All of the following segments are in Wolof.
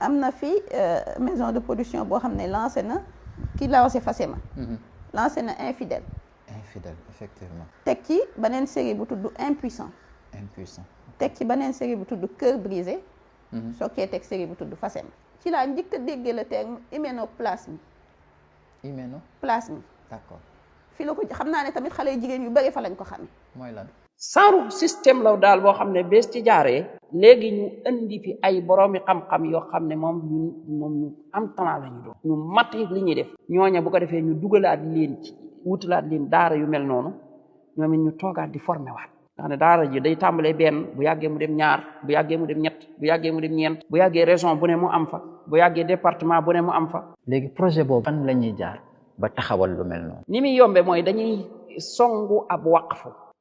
am na fi maison de production boo xam ne lancé na Fasema. lancé na Infidèle. Effectivement. teg ci beneen série bu tudd Impuissant. teg ci beneen série bu tudd Cœur brisé. soo kee teg série bu tudd Fasema. ci laa njëkk a déggee le terme hyménoplasme. D'accord. fi la ko xam naa ne tamit xale yu jigéen yu bari fa lañ ko xamee. mooy lan. saaru système la daal boo xam ne bés ci jaaree léegi ñu indi fi ay boroomi xam-xam yoo xam ne moom ñu am talent la ñu doon ñu mat li ñuy def ñooña bu ko defee ñu dugalaat leen ci wutalaat leen daara yu mel noonu ñoom it ñu toogaat di formé waat ndax ne daara ji day tàmbalee benn bu yàggee mu dem ñaar bu yàggee mu dem ñett bu yàggee mu dem ñeent bu yàggee région bu ne mu am fa bu yàggee département bu ne mu am fa. léegi projet boobu fan la ñuy jaar ba taxawal lu mel noonu. ni muy yombe mooy dañuy songu ab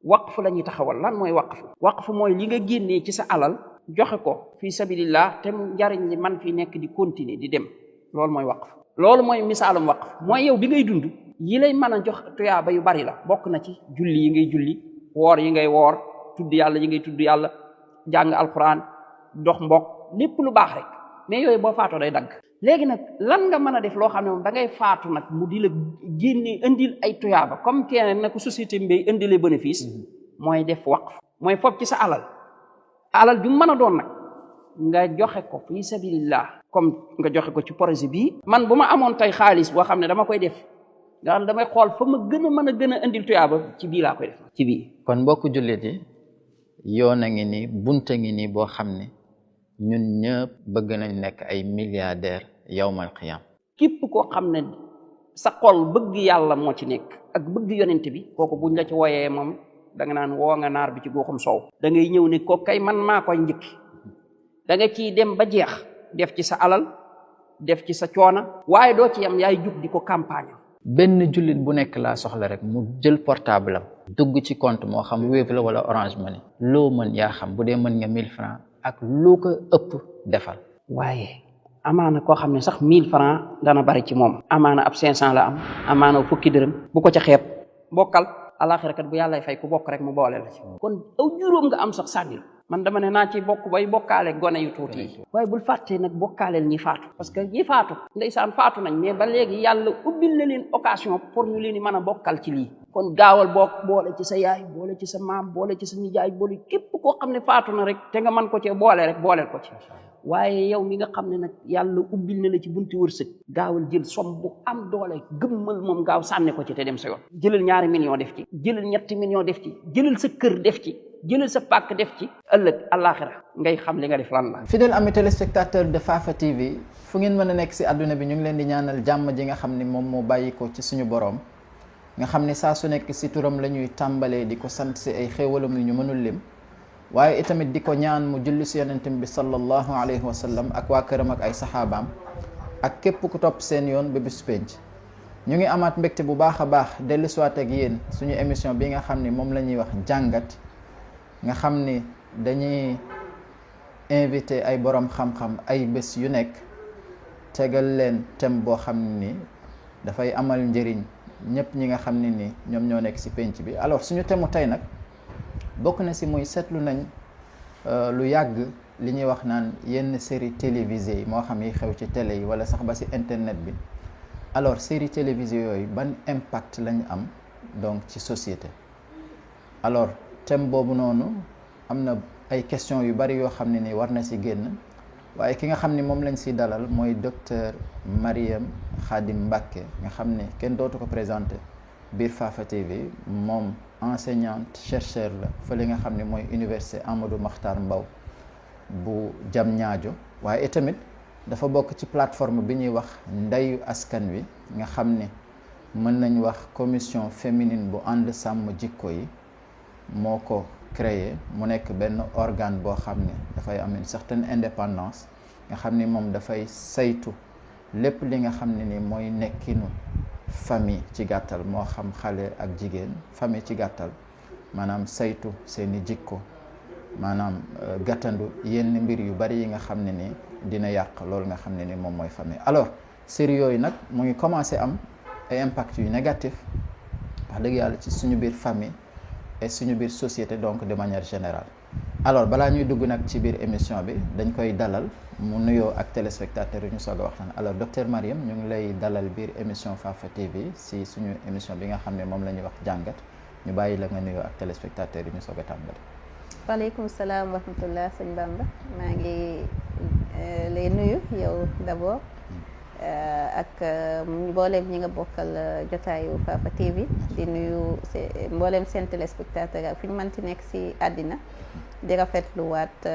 waqfu la ñuy taxawal. lan mooy waqfu mooy li nga génnee ci sa alal joxe ko fii sabilillah te mu njariñ li man fi nekk di continuer di dem loolu mooy waqf. loolu mooy misaalum waqf mooy yow bi ngay dund yi lay mën a jox tuyaaba yu bari la bokk na ci julli yi ngay julli woor yi ngay woor tudd yàlla yi ngay tudd yàlla jàng alquran dox mbokk lépp lu baax rek mais yooyu boo faatoo day dagg. léegi nag lan nga mën a def loo xam ne moom da ngay faatu nag mu di la génne indil ay tuyaaba comme keneen na ko société mbay indile bénéfice mooy def waqf mooy fob ci sa alal ju mën a doon nag nga joxe ko fi sabilillah comme nga joxe ko ci projet bii. man bu ma amoon tey xaalis boo xam ne dama koy def nga xam ne damay xool fa ma gën a indil tuyaaba ci bii laa koy def ci bii. kon mbokku jullit yi yoon a ngi nii bunta ngi nii boo xam ne ñun ñëpp bëgg nañ nekk ay milliardaire yawmal qiyam. képp koo xam ne sa xol bëgg yàlla moo ci nekk ak bëgg yonent bi kooku buñ la ci wooyee moom da nga naan woo nga naar bi ci goxum soow. da ngay ñëw ne ko kay man maa koy njëkki da nga ciy dem ba jeex def ci sa alal def ci sa coona waaye doo ci yam yaay jug di ko campagne. benn jullit bu nekk laa soxla rek mu jël portable am dugg ci compte moo xam Wave la wala Orange Money loo mën yaa xam bu dee mën nga 1000 francs ak loo ko ëpp defal. waaye amaana koo xam ne sax 1000 francs dana bari ci moom. amaana ab 500 la am amaana fukki dërëm bu ko ca xeeb bokkal alaxira kat bu yàlla fay ku bokk rek mu boole la ci. kon aw juróom nga am sax sànnil man dama ne naa ci bokk bay bokkaale gone yu tuuti yi. waaye bul fàttee nag bokkaaleel ñi faatu parce que ñi faatu ndeysaan faatu nañ mais ba léegi yàlla ubbil na leen occasion pour ñu leen di mën a bokkal ci lii. kon gaawal boole ci sa yaay boole ci sa maam boole ci sa nijaay boole képp koo xam ne faatu na rek te nga mën ko cee boole rek booleel ko ci. waaye yow mi nga xam ne nag yàlla ubbil na la ci bunti wërsëg gaawal jël som bu am doole gëmmal moom gaaw sànni ko ci te dem sa yoon. jëlal 2 millions def ci jëlal 3 millions def ci jëlal sa kër def ci jëlal sa pàkk def ci ëllëg àllaaxira ngay xam li nga def lan la. fidèle ami téléspectateur de Fafa TV fu ngeen mën a nekk si àdduna bi ñu ngi leen di ñaanal jàmm ji nga xam ne moom moo bàyyi ko ci suñu boroom nga xam ne saa su nekk si turam la ñuy tàmbalee di ko sant si ay xéewalam yu ñu mënul lim waaye itamit di ko ñaan mu julli si yonentam bi sallallahu alayhi wa sallam ak waa këram ak ay saxaabaam ak képp ku topp seen yoon ba bis penc ñu ngi amaat mbégte bu baax a baax dellu siwaat ak yéen suñu émission bi nga xam ne moom la ñuy wax jàngat nga xam ni dañuy invité ay borom xam-xam ay bés yu nekk tegal leen thème boo xam ne ni dafay amal njëriñ ñëpp ñi nga xam ne ni ñoom ñoo nekk ci penc bi. alors suñu thème mu tey nag bokk na ci muy seetlu nañ lu yàgg li ñuy wax naan yenn série télévisée yi moo xam yi xew ci télé yi wala sax ba ci internet bi. alors série télévisée yooyu ban impact lañ am donc ci société. alors thème boobu noonu am na ay questions yu bari yoo xam ne ni war na ci génn waaye ki nga xam ni moom lañ ci dalal mooy docteur Mariam Khadim Mbacké nga xam ne kenn dootu ko présenté biir Fafa TV moom enseignante chercheur la fële nga xam ne mooy université Amadou Mahtar Mbow bu Diamniadio waaye itamit dafa bokk ci plateforme bi ñuy wax ndeyu askan wi nga xam ne mën nañ wax commission féminine bu ànd sàmm jikko yi moo ko créé mu nekk benn organe boo xam ne dafay am une certaine indépendance nga xam ni moom dafay saytu lépp li nga xam ne ni mooy nekkinu famille ci gàttal moo xam xale ak jigéen famille ci gàttal maanaam saytu seeni jikko maanaam gàttandu yenn mbir yu bari yi nga xam ne ni dina yàq loolu nga xam ne ni moom mooy famille. alors série yooyu nag mu ngi commencé am ay impact yu négatif wax dëgg yàlla ci suñu biir famille et suñu biir société donc de manière générale alors balaa ñuy dugg nag ci biir émission bi dañ koy dalal mu nuyoo ak téléspectateurs yi ñu soog a waxtaan. alors docteur Marième ñu ngi lay dalal biir émission Fafa TV si suñu émission bi nga xam ne moom la ñuy wax jàngat ñu bàyyi la nga nuyoo ak téléspectateurs yi ñu soog a tàmbali. waaleykum salaam wa rahmatullah sëñ Bamba maa ngi lay nuyu yow d'abord ak mboolem ñi nga bokkal jotaayu Fafa TV di nuyu mboolem seen téléspectateur ak fu ñu mënti nekk si àddina di rafetluwaat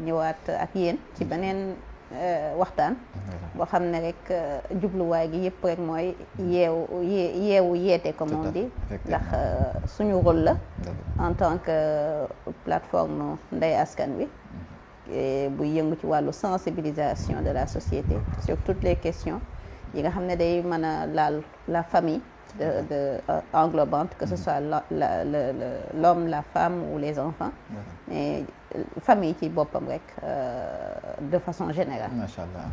ñëwaat ak yéen ci beneen waxtaan boo xam ne rek jubluwaay gi yëpp rek mooy yeewu yeete comme on dit ndax suñu rôle la en tant que plateforme Ndeye Askan Wi bu yëngu ci wàllu sensibilisation de la société sur toutes les questions yi nga xam ne day mën a laal la famille de englobante, que ce soit l'homme, la femme ou les enfants, mais famille ci boppam rek de façon générale. macha allah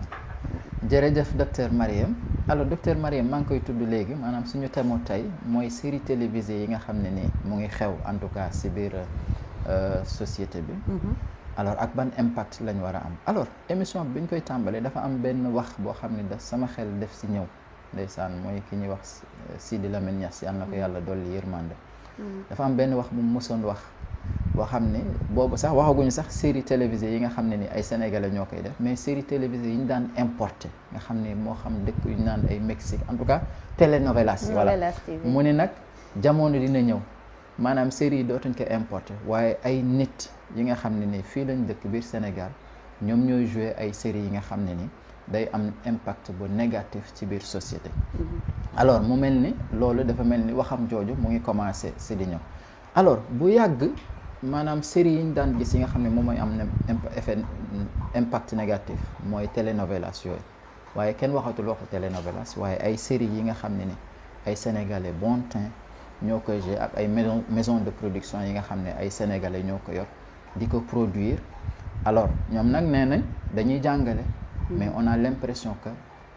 jërëjëf docteur Marième. alors docteur Marième maa ngi koy tudd léegi maanaam suñu thème tey mooy série télévisée yi nga xam ne nii mu ngi xew en tout cas si biir société bi. alors ak ban impact lañ war a am. alors émission bi ñu koy tàmbalee dafa am benn wax boo xam ne sama xel def si ñëw. ndeysaan mooy ki ñuy wax Sidi Lamine Niass yal na ko yàlla dolli yërmande. dafa am benn wax bu mu mësoon wax boo xam ne boobu sax waxaguñu sax série télévisée yi nga xam ne ni ay sénégalais ñoo koy def mais série télévisée yi ñu daan importé nga xam ne moo xam dëkk yu ñu naan ay Mexique en tout cas télénovelas yi voilà mu ne nag jamono dina ñëw maanaam série yi dootuñ ko importé waaye ay nit yi nga xam ne ni fii lañ dëkk biir Sénégal ñoom ñooy joué ay série yi nga xam ne ni day am impact bu négatif ci biir société. alors mu mel ni loolu dafa mel ni waxam jooju mu ngi commencé si di ñëw alors bu yàgg maanaam série yi ñu daan gis yi nga xam ne moom mooy am effet impact négatif mooy télénovelas yooyu waaye kenn waxatul waxu télénovelas waaye ay série yi nga xam ne ni ay sénégalais bon teint ñoo koy jouer ak ay maison de production yi nga xam ne ay sénégalais ñoo ko yor di ko produire alors ñoom nag nee nañ dañuy jàngale. mais on a l'impression que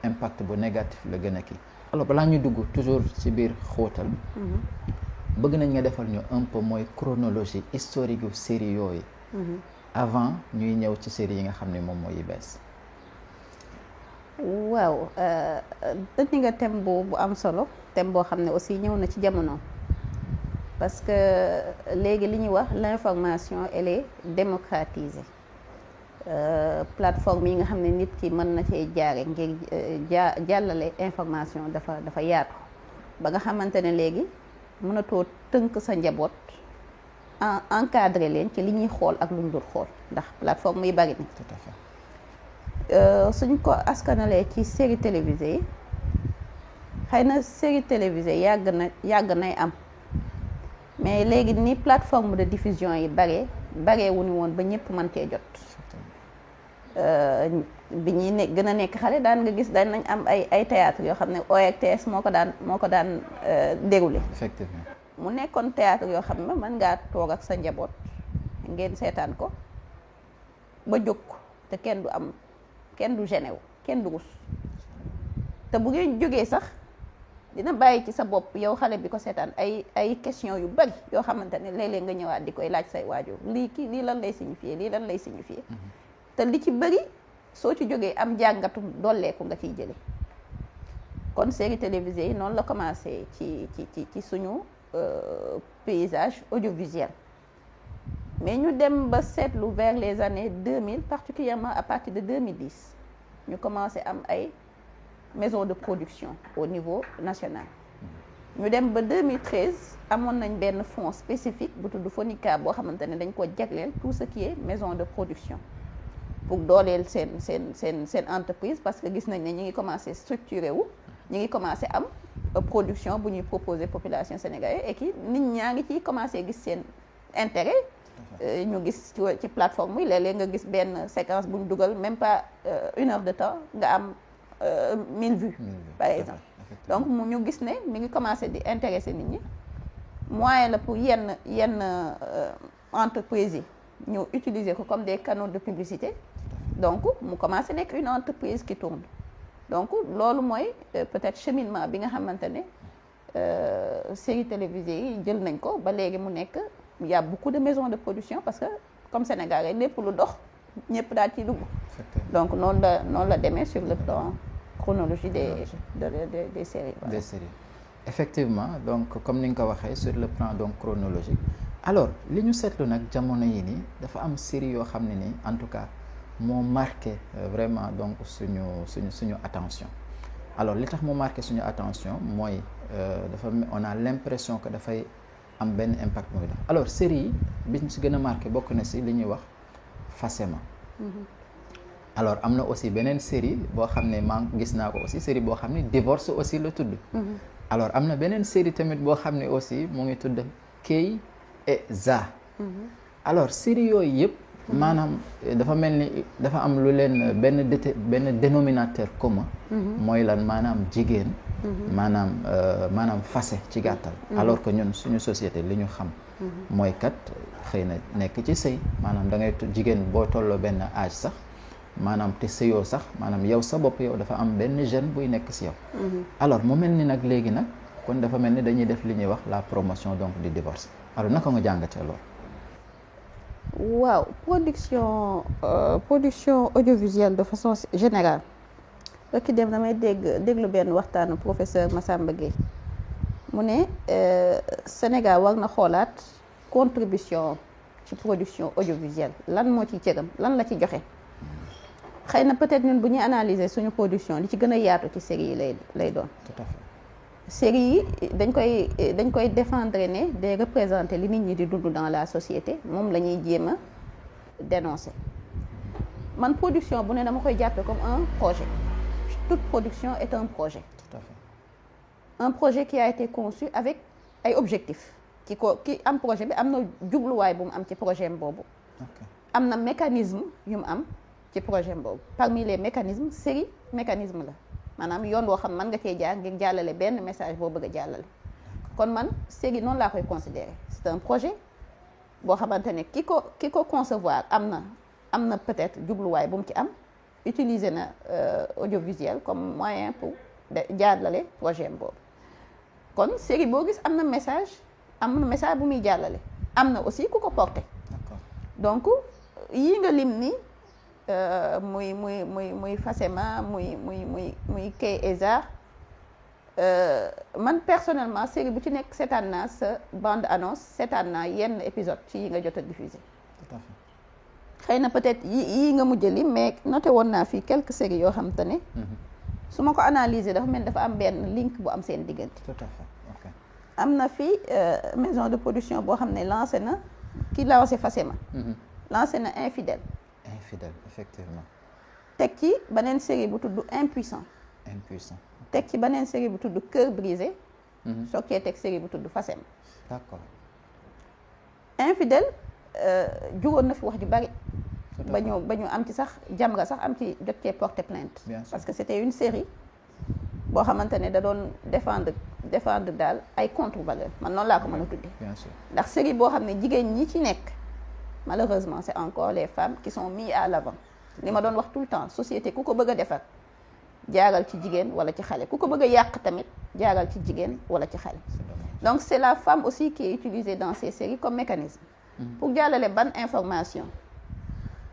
impact bu négatif la gën a kii. alors balaa ñuy dugg toujours ci biir xóotal bëgg nañ nga defal ñu un peu mooy chronologie historique yu série yooyu avant ñuy ñëw ci série yi nga xam ne moom mooy yu bees. waaw dañu nga thème bu am solo thème boo xam ne aussi ñëw na ci jamono parce que léegi li ñuy wax l'information elle est démocratisée. plateforme yi nga xam ne nit ki mën na cee jaare ngir jàllale information dafa yaatu ba nga xamante ne léegi mënatoo tënk sa njaboot encadré leen ci li ñuy xool ak lu ñu dul xool ndax plateforme yi bari na. tout à fait suñ ko askanalee ci série télévisée yi xëy na série télévisée yàgg nay am mais léegi ni plateforme de diffusion yi baree wu ni woon ba ñëpp mën cee jot. bi ñuy gën a nekk xale daan nga gis daan nañ am ay théâtre yoo xam ne ORTS moo ko daan déroulé. effectivement mu nekkoon théâtre yoo xam ne mën ngaa toog ak sa njaboot ngeen seetaan ko ba jóg te kenn du gêné wu kenn du rus te bu ngeen jógee sax dina bàyyi ci sa bopp yow xale bi ko seetaan ay question yu bari yoo xamante ne léeg-léeg nga ñëwaat di koy laaj say waajur lii lan lay signifier lii lan lay signifier. te li ci bëri soo ci jógee am jàngatu dolleeku nga ciy jële kon série télévisée yi noonu la commencé ci suñu paysage audiovisuel mais ñu dem ba seetlu vers les années 2000 particulièrement à partir de 2010 ñu commencé am ay maison de production au niveau national ñu dem ba 2013 amoon nañ benn fonds spécifique bu tudd FONICA boo xamante ne dañ ko jagleel tout ce qui est maison de production pour dooleel seen entreprise parce que gis nañ ne ñi ngi commencé structuré wu ñi ngi commencé am production bu ñuy proposer population sénégalaise et qui nit ñaa ngi ciy commencé gis seen intérêt ñu gis ci plateforme yi léeg-léeg nga gis benn séquence bu ñu dugal même pas 1 heure de temps nga am 1000 vues par exemple donc ñu gis ne mi ngi commencé di intéresser nit ñi moyen la pour yenn entreprise yi ñu utiliser ko comme des canaux de publicité donc mu commencé nekk une entreprise qui tourne donc loolu mooy peut-être cheminement bi nga xamante ne séries télévisées yi jël nañ ko ba léegi mu nekk il y a beaucoup de maisons de production parce que comme Sénégal rek lépp lu dox ñëpp daal ciy dugg. effectivement donc noonu la demee sur le plan chronologie des séries. des séries effectivement donc comme ni nga ko waxee sur le plan donc chronologique. alors li ñu seetlu nag jamono yi nii dafa am série yoo xam ne nii en tout cas moo marqué vraiment donc suñu attention. alors li tax mu marqué suñu attention mooy on a l'impression que dafay am benn impact muy def alors série yi bi ñu si gën a marqué bokk na si li ñuy wax Facema. alors am na aussi beneen série boo xam ne gis naa ko aussi série boo xam ne divorce aussi la tudd. alors am na beneen série tamit boo xam ne aussi mu ngi tudd Kay et Za. alors série yooyu yëpp maanaam dafa mel ni dafa am lu leen benn dénominateur commun. mooy lan maanaam jigéen. maanaam fase ci gàttal. alors que ñun suñu société li ñu xam. mooy kat xëy na nekk ci sëy maanaam da ngay jigéen boo tolloo benn âge sax maanaam te sëyoo sax maanaam yow sa bopp yow dafa am benn jeune buy nekk si yow. alors mu mel ni nag léegi nag kon dafa mel ni dañuy def li ñuy wax la promotion donc du divorce alors naka nga jàngatee loolu. waaw production audiovisuelle de façon générale rek dem damay déglu benn waxtaanu professeur Massamba Gueye mu ne Sénégal war na xoolaat contribution ci production audiovisuelle lan moo ci cëram lan la ci joxe xëy na peut-être ñun bu ñuy analyser suñu production li ci gën a yaatu ci série yi lay doon. tout à fait série yi dañ koy défendre ne day représenter li nit ñi di dund dans la société moom la ñuy jéem a dénoncer man production bu ne dama koy jàppe comme un projet toute production est un projet. tout à fait un projet qui a été conçu avec ay objectifs ki am projet bi am na jubluwaay bu mu am ci projet boobu. am na mécanisme yu mu am ci projet boobu parmi les mécanismes série mécanisme la maanaam yoon boo xam mën nga cee jaar ngir jàllale benn message boo bëgg a jàllale kon man série noonu laa koy considérer c'est un projet boo xamante ne ki ko concevoir am na peut-être jubluwaay bu mu ci am utiliser na audiovisuel comme moyen pour jàllale projet boobu kon série boo gis am na message bu muy jàllale am na aussi ku ko porté donc yii nga lim ni muy Facema muy Kay et Za man personnellement série bu ci nekk seetaan naa sa bande annonce seetaan naa yenn épisode ci yi nga jot a diffusé. tout à fait xëy na peut-être yii nga mujj lim mais noté woon naa fii quelques séries yoo xam te ne. su ma ko analyser dafa mel dafa am benn link bu am seen diggante. tout à fait ok am na fii maison de production boo xam ne lancé Facema. lancé na Infidèle. Effectivement. teg ci beneen série bu tudd Impuissant. teg ci beneen série bu tudd Cœur brisé. soo cee teg série bu tudd Facema. d'accord. Infidèle jugoon na fi wax ju bari. ba ñu am ci sax Jamra sax am ci jot cee porter plainte. parce que c'était une série boo xamante ne da doon défendre daal ay contre-valeurs man noonu laa ko mën a tuddee. bien sûr ndax série boo xam ne jigéen ñi ci nekk. malheureusement c'est encore les femmes qui sont mises à l'avant li ma doon wax tout le temps société ku ko bëgg a defar jaaral ci jigéen wala ci xale ku ko bëgg a yàq tamit jaaral ci jigéen wala ci xale donc c'est la femme aussi qui est utilisée dans ces séries comme mécanisme pour jàllale ban information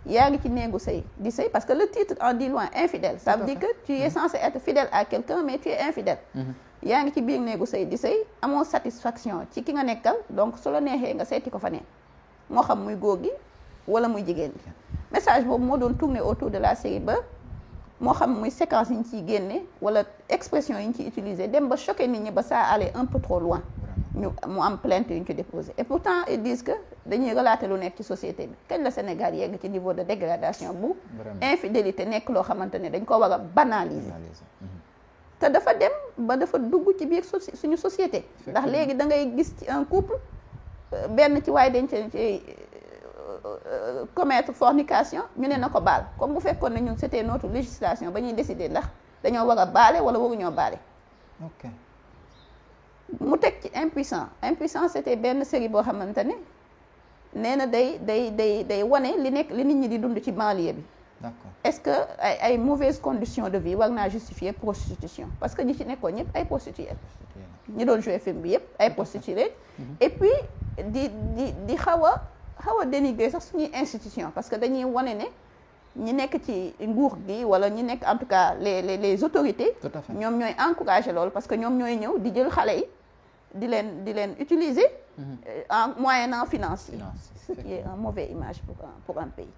yaa ngi ci néegu sëy di sëy parce que le titre en dit loin infidèle ça veut dire que tu es censé être fidèle à quelqu'un mais tu es infidèle yaa ngi ci biir néegu sëy di sëy amoo satisfaction ci ki nga nekkal donc su la neexee nga seeti ko fa ne moo xam muy góor gi wala muy jigéen gi message boobu moo doon tourner autour de la série ba moo xam muy séquence yi ñu ciy génne wala expression yi ñu ciy utiliser dem ba choquer nit ñi ba ça allait un peu trop loin mu am plainte yu ñu ci déposé et pourtant ils disent que dañuy relater lu nekk ci société bi kañ la Sénégal yegg ci niveau de dégradation bu infidélité nekk loo xamante ne dañ ko war a banaliser te dafa dem ba dafa dugg ci biir suñu société ndax léegi da ngay gis ci un couple benn ci waaye dañ ci commettre fornication ñu ne na ko baal comme bu fekkoon ne ñun c'était notre législation ba ñuy décider ndax dañoo war a baale wala waruñoo baale. ok mu teg ci impuissant c'était benn série boo xamante ne nee na day wane li nit ñi di dund ci banlieue bi. d'accord est-ce que ay mauvaises conditions de vie war naa justifier prostitution parce que ñi ci nekkoon ñëpp ay prostituées ñi doon jouer film bi yëpp ay prostituées et puis di xaw a xaw a dénigrer sax suñuy institution parce que dañuy wane ne ñi nekk ci nguur gi wala ñi nekk en tout cas les autorités. Tout à fait. ñoom ñooy encourager loolu parce que ñoom ñooy ñëw di jël xale yi di leen utiliser. En moyennant financier. Ce qui est une mauvaise image pour un pays.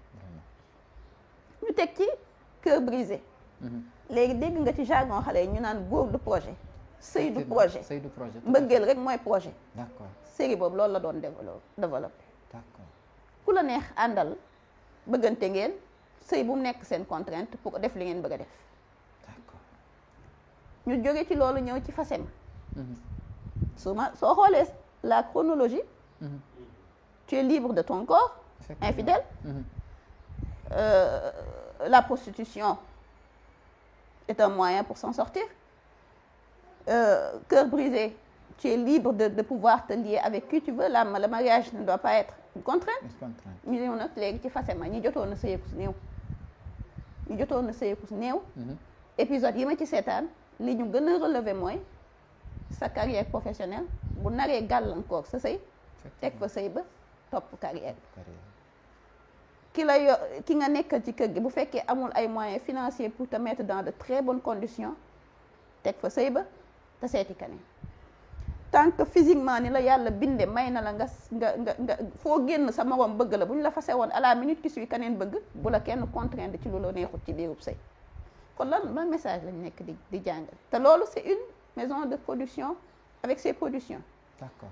ñu teg ci cœur brisé. léegi dégg nga ci jargon xale yi ñu naan góor du projet. sëy du projet. sëy du projet. mbëggeel rek mooy projet. d'accord. série boobu loolu la doon développé. d'accord. ku la neex àndal bëggante ngeen sëy bu mu nekk seen contrainte pour def li ngeen bëgg a def. d'accord. ñu jóge ci loolu ñëw ci FACEM. soo xoolee la chronologie. Tu es libre de ton corps, infidèle. La prostitution est un moyen pour s'en sortir. Cœur brisé, tu es libre de pouvoir te lier avec qui tu veux. Le mariage ne doit pas être une contrainte. ñu ñëw nag léegi ci FACEM ñi jotoon na sëyeeku si néew. ñu jotoon na sëyeeku si néew. épisode yi ma ci seetaan li ñu gën a relever mooy sa carrière professionnelle bu naree gàllankoor sa sëy teg fa sëy ba topp carrière ki nga nekkal ci kër gi bu fekkee amul ay moyens financiers pour te mettre dans de très bonnes conditions teg fa sëy ba te seeti keneen tant que physiquement ni la yàlla binde may na la nga foo génn sa morom bëgg la bu ñu la fase woon à la minute qui suit keneen bëgg bu la kenn contraindre ci lu la neexut ci biirub sëy kon lan message lañ nekk di jàngal te loolu c'est une maison de production avec ses productions. d'accord.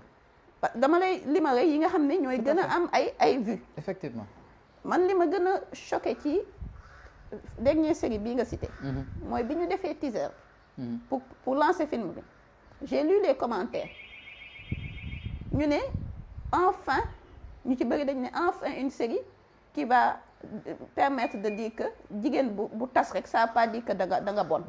dama lay limal yi nga xam ne ñooy gën a am ay vues. effectivement. man li ma gën a choqué ci dernière série bii nga cité. mooy bi ñu defee teaser. pour lancer film bi. j'ai lu les commentaires ñu ne enfin ñu ci bëri dañ ne enfin une série qui va permettre de dire que jigéen bu tas rek ça pas dire que da nga bon.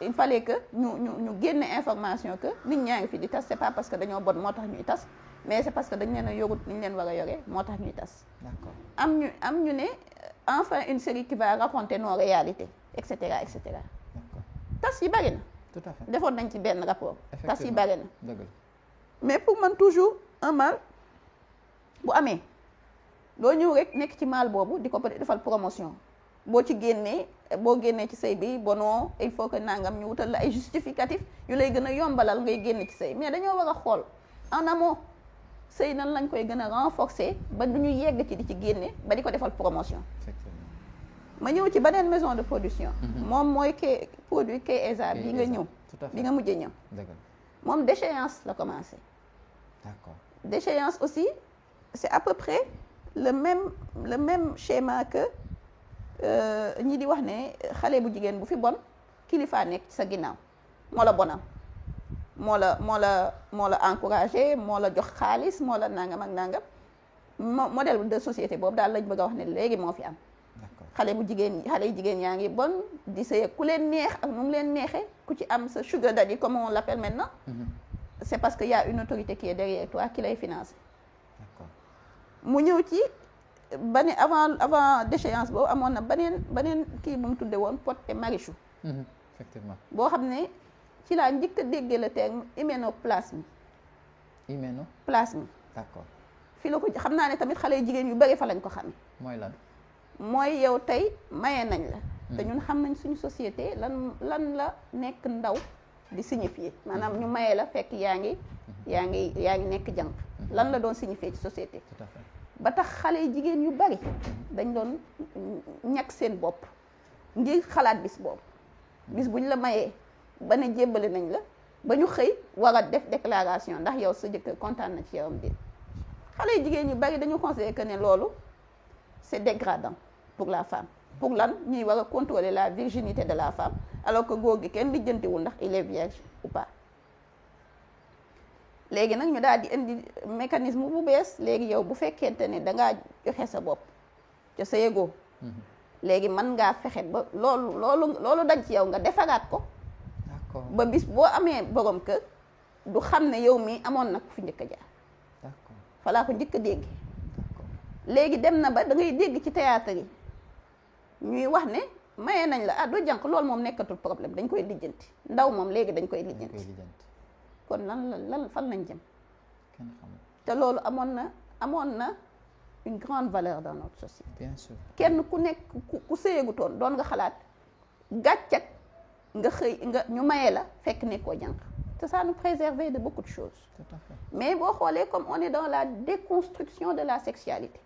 il fallait que ñu génne information que nit ñaa ngi fi di tas c'est pas parce que dañoo bon moo tax ñuy tas mais c'est parce que dañ leen a yorut ni ñu leen war a yoree moo tax ñuy tas. d'accord. am ñu ne enfin une série qui va raconter nos réalités et cetera et cetera. d'accord. tas yi bari na. tout à fait. defoon nañ ci benn rapport. tas yi bari na. dëgg la. mais pour man toujours un mal bu amee doo ñëw rek nekk ci mal boobu di ko defal promotion boo génnee ci sëy bi bonoo il faut que nangam ñu wutal la ay justificatif yu lay gën a yombalal ngay génn ci sëy mais dañoo war a xool en amont sëy nan lañ koy gën a renforcer ba du ñu yegg ci di ci génne ba di ko defal promotion. ma ñëw ci beneen maison de production. moom mooy produit Keza bi nga ñëw. bi nga mujjee ñëw. moom déchéance la commencé. d'accord. déchéance aussi c'est à peu près le même schéma que ñi di wax ne xale bu jigéen bu fi bon kilifaa nekk ci sa ginnaaw moo la bonam moo la encouragé moo la jox xaalis moo la nangam ak nangam modèle de société boobu daal lañ bëgg a wax ne léegi moo fi am. xale yu jigéen yaa ngi bon di sëy ku leen neex ak nu mu leen neexee ku ci am sa sugar daddy comme on l'appelle maintenant. c'est parce que y a une autorité qui est derrière toi qui lay financer. d'accord. mu ñëw ci avant déchéance boobu amoon na beneen kii bu mu tudde woon Pod et Marichou. effectivement. boo xam ne ci laa njëkk a déggee le terme hyménoplasme. hyménoplasme. d'accord. fii la ko xam naa ne tamit xale yu jigéen yu bari fa lañ ko xamee. mooy lan. mooy yow tey maye nañ la. te ñun xam nañ suñu société lan la nekk ndaw di signifier maanaam ñu maye la fekk yaa ngi nekk jànq. lan la doon signifier ci société. tout à fait. ba tax xale yu jigéen yu bari dañ doon ñàkk seen bopp ngir xalaat bis boobu bis buñ la mayee ba ne jébbale nañ la ba ñu xëy war a def déclaration ndax yow sa jëkkër kontaan na ci yowam bi xale yu jigéen yu bari dañu considérer que ne loolu c'est dégradant pour la femme pour lan ñuy war a contrôler la virginité de la femme alors que góor gi kenn lijjantiwul ndax il est vierge ou pas. léegi nag ñu daal di indi mécanisme bu bees léegi yow bu fekkente ne dangaa joxe sa bopp ca sa yëgoo léegi mën ngaa fexe ba loolu dañ ci yow nga defaraat ko. d'accord. ba bis boo amee borom kër du xam ne yow mii amoon na ko fi njëkk a jaar. d'accord. falaa ko njëkk a dégg. d'accord. léegi dem na ba da ngay dégg ci théâtre yi ñuy wax ne maye nañ la doo jànq loolu moom nekkatul problème dañ koy lijjanti ndaw moom léegi dañ koy lijjanti. kon lan fan lañ jëm. kenn xamul. te loolu amoon na une grande valeur dans notre société. bien sûr kenn ku nekk ku sëyagutoon doon nga xalaat gàccak nga xëy nga ñu maye la fekk nekkoo jànq te ça nous préservait de beaucoup de choses. tout à fait mais boo xoolee comme on est dans la déconstruction de la sexualité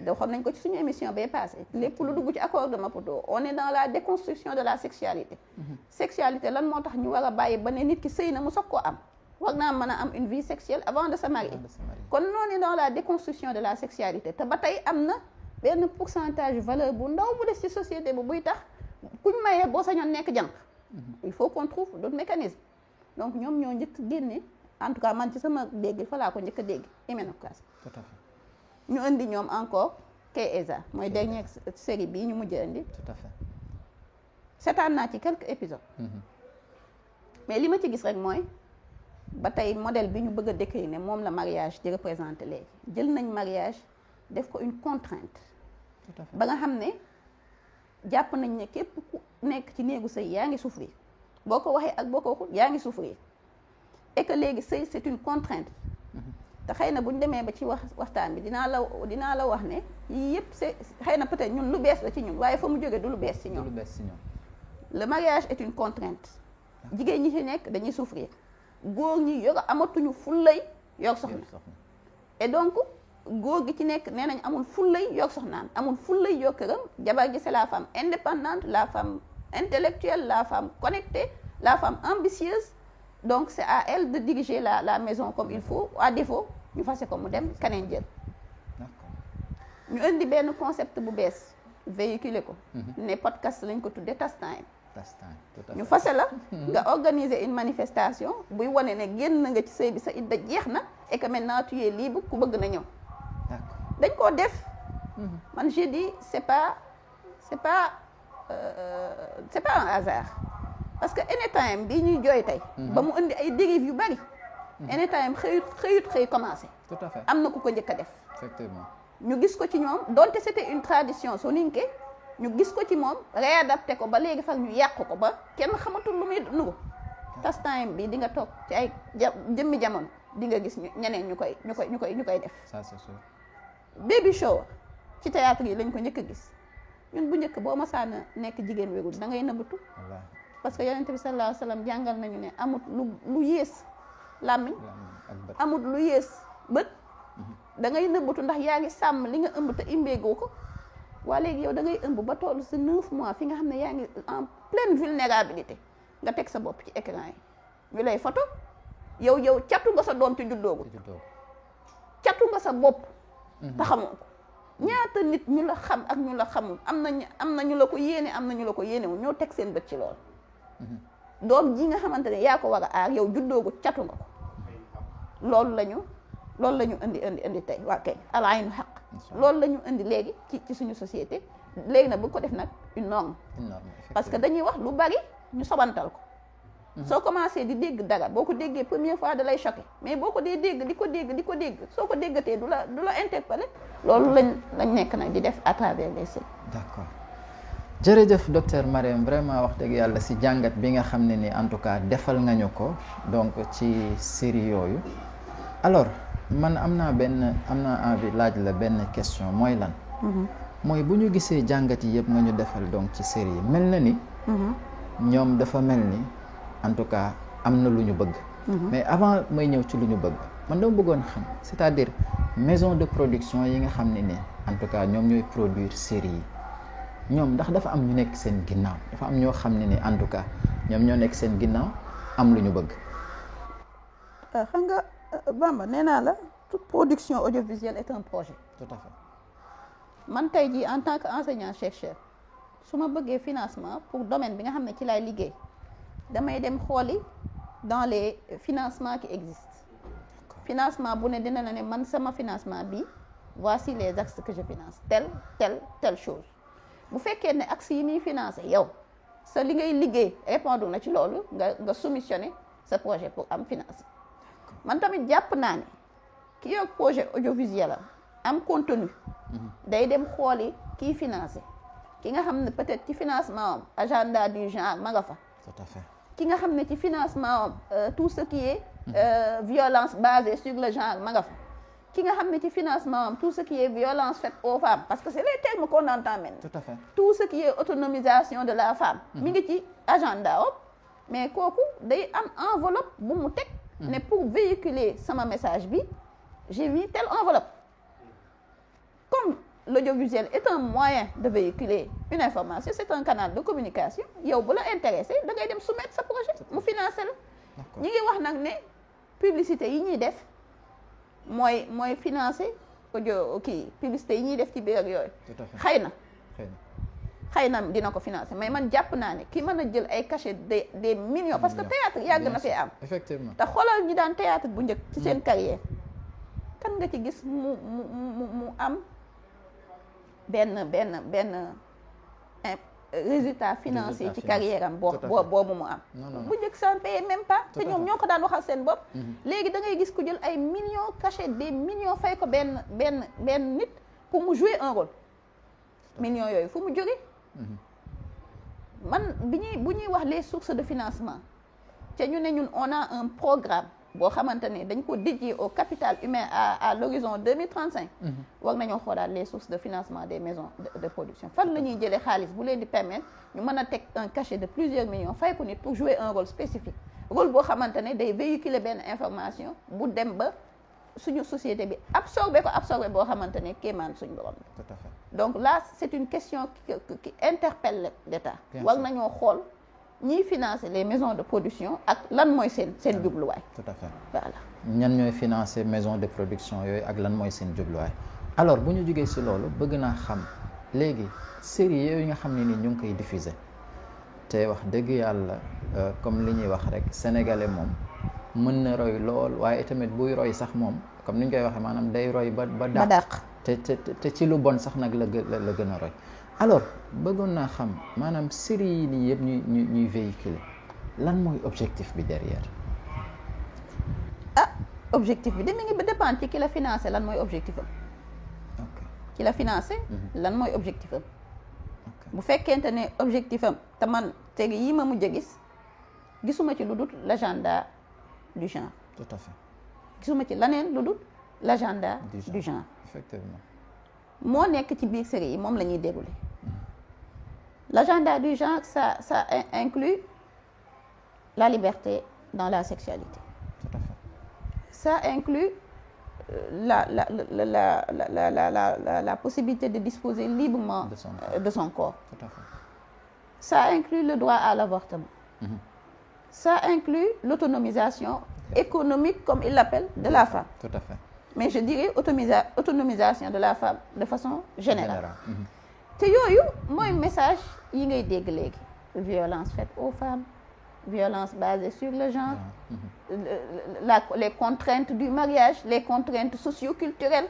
waxoon nañ ko ci suñu émission bee passé lépp lu dugg ci accord de Maputo on est dans la déconstruction de la sexualité. sexualité lan moo tax ñu war a bàyyi ba ne nit ki sëy na mu soog koo am war naa mën a am une vie sexuelle avant de se marier kon on est dans la déconstruction de la sexualité te ba tey am na benn pourcentage valeur bu ndaw bu des ci société bu buy tax kuñ mayee boo sañoon nekk jànq. il faut qu'on trouve d'autres mécanismes donc ñoom ñoo njëkk génne en tout cas man ci sama dégg fa laa ko njëkk a dégg Imenokas. tout à fait ñu indi ñoom encore Keza mooy dernière série bii ñu mujj indi. tout à fait seetaan naa ci quelques épisodes. mais li ma ci gis rek mooy ba tey modèle bi ñu bëgg a décliner moom la mariage di représenter léegi jël nañ mariage def ko une contrainte. tout à fait ba nga xam ne jàpp nañ ne képp ku nekk ci néegu sëy yaa ngi souffrir boo ko waxee ak boo ko waxul yaa ngi souffrir et que léegi sëy c'est une contrainte. te xëy na bu ñu demee ba ci waxtaan bi dinaa la wax ne yii yëpp c'est xëy na peut-être ñun lu bees la ci ñun waaye fa mu jógee du lu bees ci ñoom. lu bees ci ñoom. le mariage est une contrainte jigéen ñi ci nekk dañuy souffrir góor ñi yor amatuñu fullay yor soxna et donc góor gi ci nekk nee nañ amul fullay yor soxnaam amul fullay yor këram jabar gi c'est la femme indépendante la femme intellectuelle la femme connectée la femme ambitieuse donc c'est à elle de diriger la maison comme il faut à défaut ñu fase ko mu dem keneen jël ñu indi benn concept bu bees véhiculer ko ne podcast lañ ko tuddee Tas Time ñu fase la nga organiser une manifestation buy wane ne génn nga ci sëy bi sa idda jeex na et que maintenant tu es libre ku bëgg na ñëw dañ koo def man j'ai dit c'est pas un hasard parce que Anytime bii ñuy jooy tey ba mu indi ay dérives yu bari Anytime xëy commencé tout à fait am na ku ko njëkk a def effectivement ñu gis ko ci ñoom donte c'était une tradition soninké ñu gis ko ci moom réadapté ko ba léegi far ñu yàq ko ba kenn xamatul lu muy nugu Tas Time bi di nga toog ci ay jëmmi jamono di nga gis ñeneen ñu koy def ça c'est sûr baby shower ci théâtre yi lañ ko njëkk a gis ñun bu njëkk boo masaana nekk jigéen wérul da ngay nëbbatu parce que yonent bi sallallahu alayhi wa sallam jàngal nañu ne amut lu yées làmmiñ amut lu yées bët da ngay nëbbatu ndax yaa ngi sàmm li nga ëmb te imbeegoo ko waa léegi yow da ngay ëmb ba toll sa 9 mois fi nga xam ne yaa ngi en pleine vulnérabilité nga teg sa bopp ci écran yi ñu lay photo yow catu nga sa doom ci juddoogu catu nga sa bopp te xamoo ko ñaata nit ñu la xam ak ñu la xamul am na ñu la ko yéene am na ñu la ko yéenewul ñoo teg seen bët ci loolu doom ji nga xamante ne yaa ko war a aar yow juddoogu catu nga ko loolu la ñu indi tey waa kay alaynu xaq loolu la ñu indi léegi ci suñu société léegi nag bu ko def nag une norme parce que dañuy wax lu bari ñu sobantal ko soo commencé di dégg dara boo ko déggee première fois da lay choqué mais boo ko dee dégg di ko dégg soo ko déggatee du la interpellé loolu lañ nekk nag di def à travers les sëy. d'accord jërëjëf docteur Marième vraiment wax dëgg yàlla si jàngat bi nga xam ne ni en tout cas defal nga ñu ko donc ci série yooyu alors man am naa envie laaj la benn question mooy lan mooy bu ñu gisee jàngat yi yëpp nga ñu defal donc ci série yi mel na ni ñoom dafa mel ni en tout cas am na lu ñu bëgg mais avant may ñëw ci lu ñu bëgg man dama bëggoon xam c'est-à-dire maison de production yi nga xam ne ni en tout cas ñoom ñooy produire série yi ñoom ndax dafa am ñu nekk seen ginnaaw dafa am ñoo xam ne ni en tout cas ñoom ñoo nekk seen ginnaaw am lu ñu bëgg xam nga Bamba nee naa la toute production audiovisuelle est un projet tout à fait man tey jii en tant que enseignant chercheur su ma bëggee financement pour domaine bi nga xam ne ci laay liggéey damay dem xooli dans les financements qui existent financement bu ne dina la ne man sama financement bi voici les axes que je finance telle chose bu fekkee ne axes yi muy financé yow sa li ngay liggéey répondre na ci loolu nga soumissionner sa projet pour am finance man tamit jàpp naa ne ki yor projet audiovisuel am contenu day dem xooli kii financé ki nga xam ne peut-être ci financement am agenda du genre ma nga fa tout à fait ki nga xam ne ci financement am tout ce qui est violence basée sur le genre ma nga fa ki nga xam ne ci financement am tout ce qui est violence faite aux femmes parce que c'est les termes qu'on entend maintenant. tout à fait tout ce qui est autonomisation de la femme. mi ngi ci agenda om mais kooku day am enveloppe bu mu teg. ne pour véhiculer sama message bi j'ai mis telle enveloppe. comme l'audiovisuel est un moyen de véhiculer une information c'est un canal de communication yow bu la intéressé da ngay dem soumettre sa projet mu financer la. ñi ngi wax nag ne publicité yi ñuy def mooy financer audio kii publicité yi ñuy def ci biir ak yooyu. xëy na dina ko financer mais man jàpp naa ne ki mën a jël ay cachet des millions parce que théâtre yàgg na fee am. effectivement te xoolal ñi daan théâtre bu njëkk ci seen carrière kan nga ci gis mu am benn résultat financier ci carrière am boobu mu am. bu njëkk ça ne paye même pas te ñoom ñoo ko daan waxal seen bopp. léegi da ngay gis ku jël ay millions cachet des millions fay ko benn nit pour mu jouer un rôle millions yooyu fu mu jógee. man bu ñuy wax les sources de financement te ñu ne ñun on a un programme boo xamante ne dañ ko dédié au capital humain à l'horizon 2035. war nañoo xoolaat les sources de financement des maisons de production fan la ñuy jëlee xaalis bu leen di permettre ñu mën a teg un cachet de plusieurs millions fay ko nit pour jouer un rôle spécifique rôle boo xamante ne day véhiculer benn information bu dem ba suñu société bi absorbé boo xamante ne kéemaan suñu borom tout à fait donc là c'est une question qui interpelle l'État war nañoo xool ñiy financer les maisons de production ak lan mooy seen jubluwaay. tout à fait voilà. ñan ñooy financer maison de production yooyu ak lan mooy seen jubluwaay alors bu ñu jógee ci loolu bëgg naa xam léegi série yooyu nga xam ne ni ñu ngi koy diffuser te wax dëgg yàlla comme li ñuy wax rek sénégalais moom mën na roy lool waaye tamit buy roy sax moom comme ni ñu koy waxee maanaam day roy ba dàq te ci lu bon sax nag la gën a roy. alors bëggoon naa xam maanaam série yi nii yëpp ñuy véhiculer lan mooy objectif bi derrière. objectif bi mi ngi ba dépendre ci ki la financé lan mooy objectif am. ok ki la financé. lan mooy objectif am. bu fekkente ne objectif am te man tegi yi ma mujj a gisuma ci lu dul l'agenda du genre. tout à fait. gisuma ci leneen lu dul l'agenda du genre. effectivement. moo nekk ci biir série yi moom la ñuy dérouler. L'agenda du genre, ça inclut la liberté dans la sexualité. Tout à fait. Ça inclut la possibilité de disposer librement de son corps. Tout à fait. Ça inclut le droit à l'avortement. Ça inclut l'autonomisation économique, comme il l'appelle, de la femme. Tout à fait. Mais je dirais autonomisation de la femme de façon générale. te yooyu mooy message yi ngay dégg léegi violence faite aux femmes violence basée sur le genre les contraintes du mariage les contraintes socio-culturelles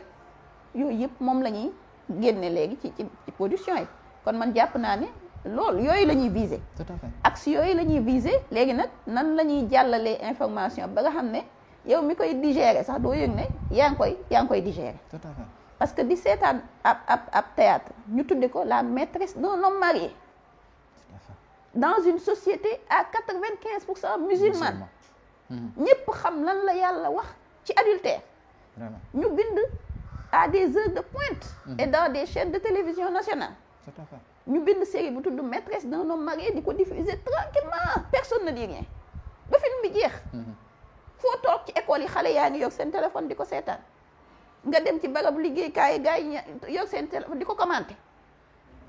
yooyu yëpp moom la ñuy génne léegi ci production yi kon man jàpp naa ne loolu yooyu la ñuy viser. tout à fait axe yooyu la ñuy viser léegi nag nan la ñuy jàllalee information ba nga xam ne yow mi koy digérer sax doo yëg ne yaa ngi koy digérer. tout à fait. parce que di seetaan ab théâtre ñu tudde ko la maîtresse d'un homme marié dans une société à 95% musulmane ñëpp xam lan la yàlla wax ci adultère ñu bind à des heures de pointe et dans des chaînes de télévision nationale tout à fait ñu bind série bu tudd maîtresse d'un homme marié di ko diffuser tranquillement personne ne dit rien ba film bi jeex foo toog ci école yi xale yaa ngi yor seen téléphone di ko seetaan nga dem ci barabu liggéeykaay yi gars yi yor seen téléphone di ko commenter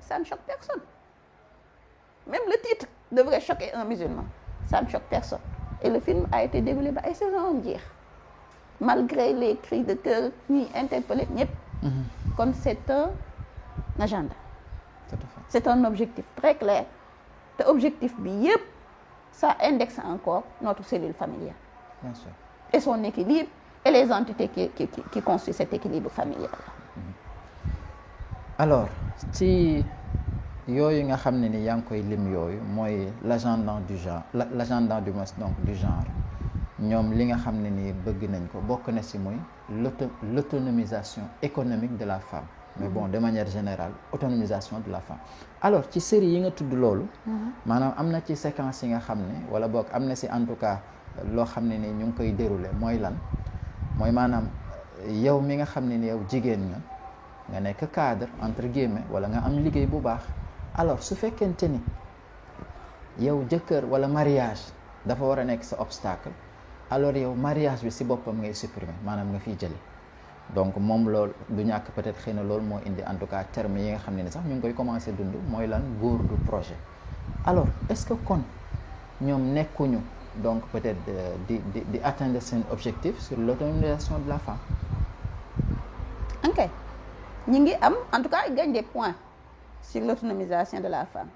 ça ne choque personne même le titre devrait choquer un musulman ça ne choque personne et le film a été déroulé ba ay saison am jeex malgré les cris de cœur ñuy interpellé ñëpp kon c'est un agenda tout à fait c'est un objectif très clair te objectif bi yëpp ça indexe encore notre cellule familiale bien sûr et son équilibre et les entités qui constituent cet équilibre familial. alors ci yooyu nga xam ne ni yaa ngi koy lim yooyu mooy l'agenda du genre l'agenda du moins donc du genre ñoom li nga xam ne ni bëgg nañ ko bokk na ci muy l'autonomisation économique de la femme mais bon de manière générale autonomisation de la femme alors ci série yi nga tudd loolu maanaam am na ci séquence yi nga xam ne wala boog am na ci en tout cas loo xam ne ni ñu ngi koy dérouler mooy lan mooy maanaam yow mi nga xam ne ni yow jigéen nga nekk cadre entre guillemets wala nga am liggéey bu baax, alors su fekkente ni yow jëkkër wala mariage dafa war a nekk sa obstacle, alors yow mariage bi si boppam ngay supprimer, maanaam nga fiy jële. donc moom loolu du ñàkk peut-être xëy na loolu moo indi en tout cas terme yi nga xam ne ni sax ñu ngi koy commencer dund, mooy lan góor du projet. alors est-ce que kon ñoom nekkuñu donc peut-être di atteindre seen objectif sur l'autonomisation de la femme? ok ñi ngi am en tout cas ils gagnent des points sur l'autonomisation de la femme,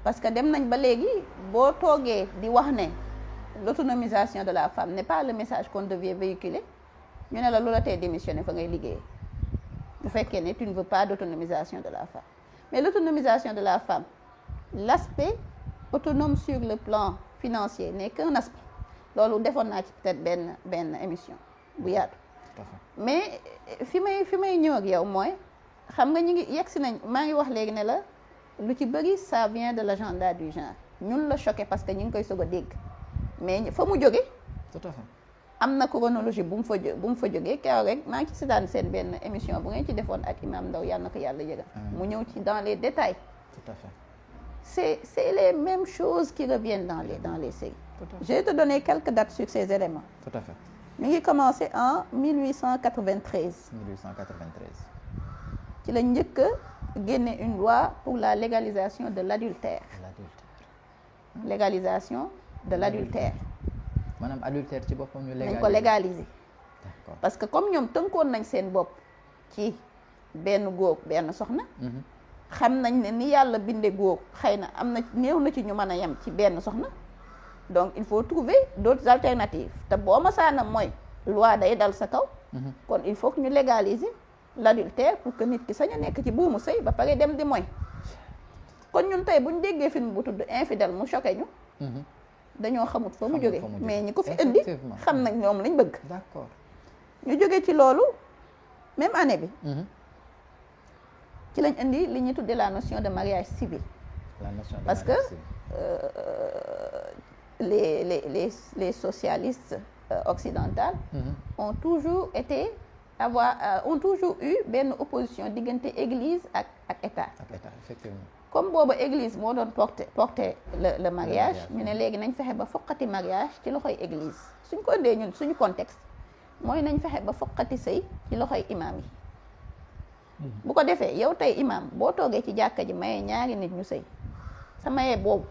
parce que dem nañ ba léegi boo toogee di wax ne l'autonomisation de la femme n'est pas le message qu'on devait véhiculer, ñu ne la lu la tee démissionner fa ngay liggéey bu fekkee ne tu ne veux pas d'autonomisation de la femme. Mais l'autonomisation de la femme, l'aspect autonome sur le plan financier n'est qu'un aspect. loolu defoon naa ci peut-être benn émission bu yaatu. mais fi may ñëw ak yow mooy xam nga ñu ngi yegg si nañ, maa ngi wax léegi ne la lu ci bëri ça vient de l'agenda du genre, ñun la choqué parce que ñu ngi koy soog a dégg, mais fa mu jóge tout à fait am na chronologie bu mu fa jógee. keroog rek maa ngi ci seetaan seen benn émission bu ngeen ci defoon ak Imam Ndaw, yàlla na ko yàlla yëgal, mu ñëw ci dans les détails. tout à fait c'est les mêmes choses qui reviennent dans les séries. Je vais te donner quelques dates sur ces éléments. tout à fait mi ngi commencé en 1893. 1893 ci la njëkk a génne une loi pour la légalisation de l'adultère. Légalisation de l'adultère. maanaam adultère ci boppam ñu nañ ko légaliser. d'accord parce que comme ñoom tënkoon nañ seen bopp ci benn góor benn soxna. xam nañ ne ni yàlla binde góor xëy na am na néew na ci ñu mën a yem ci benn soxna, donc il faut trouver d'autres alternatives. te boo masaana mooy loi day dal sa kaw. kon il faut que ñu légaliser l'adultère pour que nit ki sañ a nekk ci buumu sëy ba pare dem di mooy. kon ñun tey bu ñu déggee film bu tudd infidèle mu choqué ñu. dañoo xamut fa mu jógee, mais ñi ko fi indi xam nañ ñoom lañ bëgg. d'accord ñu jógee ci loolu même année bi. ci lañ indi li ñuy tuddee la notion de mariage civil. la notion de parce que les socialistes occidentales ont toujours eu benn opposition diggante église ak état. effectivement. comme booba église moo doon porter le mariage, ñu ne léegi nañ fexe ba foqati mariage ci loxoy église. suñ ko indee ñun suñu contexte mooy nañ fexe ba foqati sëy ci loxoy imam yi. bu ko defee yow tey imam boo toogee ci jàkka ji mayee ñaari nit ñu sëy, sa mayee boobu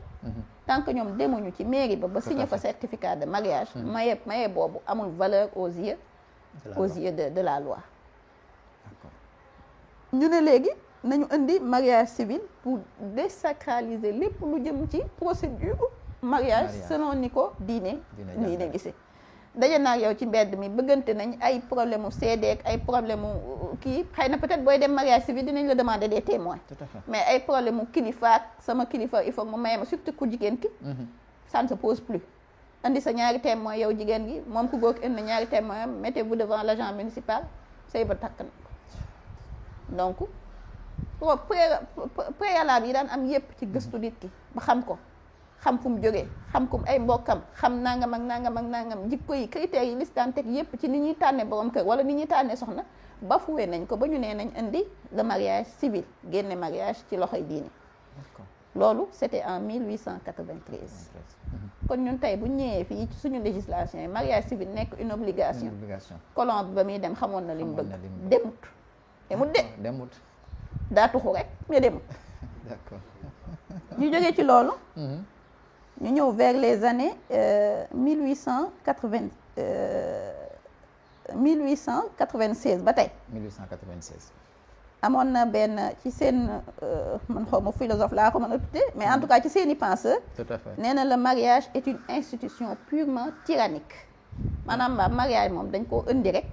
tant que ñoom demuñu ci mairie ba signé fa certificat de mariage, mayee boobu amul valeur aux yeux de la loi. ñu ne léegi nañu indi mariage civil pour désacraliser lépp lu jëm ci procédure mariage selon ni ko diine gisee. daje naa yow ci mbedd mi bëggante nañ, ay problème mu seede ak ay problème mu kii, xëy na peut-être booy dem mariage civil dinañ la demander des témoins. tout à fait mais ay problème mu kilifaak sama kilifa il faut mu maye ma, surtout ku jigéen ki. ça ne se pose plus. andi sa ñaari témoins yow jigéen gi, moom ku góor ki indi na ñaari témoins, mettez-vous devant l'agent municipal, sëy ba takk na. donc préalable yi daan am yépp ci gëstu nit ki ba xam ko, xam fu mu jógee, xam ko ay mbokkam, xam nangam ak nangam ak nangam, jikko yi critères yi listaan teg yépp ci ni ñuy tànnee borom kër wala ni ñuy tànnee soxna, ba fuwee nañ ko ba ñu nee nañ indi le mariage civil, génne mariage ci loxoy diine. loolu c'était en 1893. kon ñun tey bu ñëwee fii ci suñu législation yi mariage civil nekk une obligation. colon bi ba muy dem xamoon na li mu bëgg. demut daa tuxu rek mais demut. d'accord. ñu jógee ci loolu. ñu ñëw vers les années 1896 ba tey. 1896. amoon na benn ci seen man xaw ma philosophe laa ko mën a tuddee, mais en tout cas ci seeni penseurs. tout à fait. nee na le mariage est une institution purement tyrannique. maanaam mariage moom dañ koo indi rek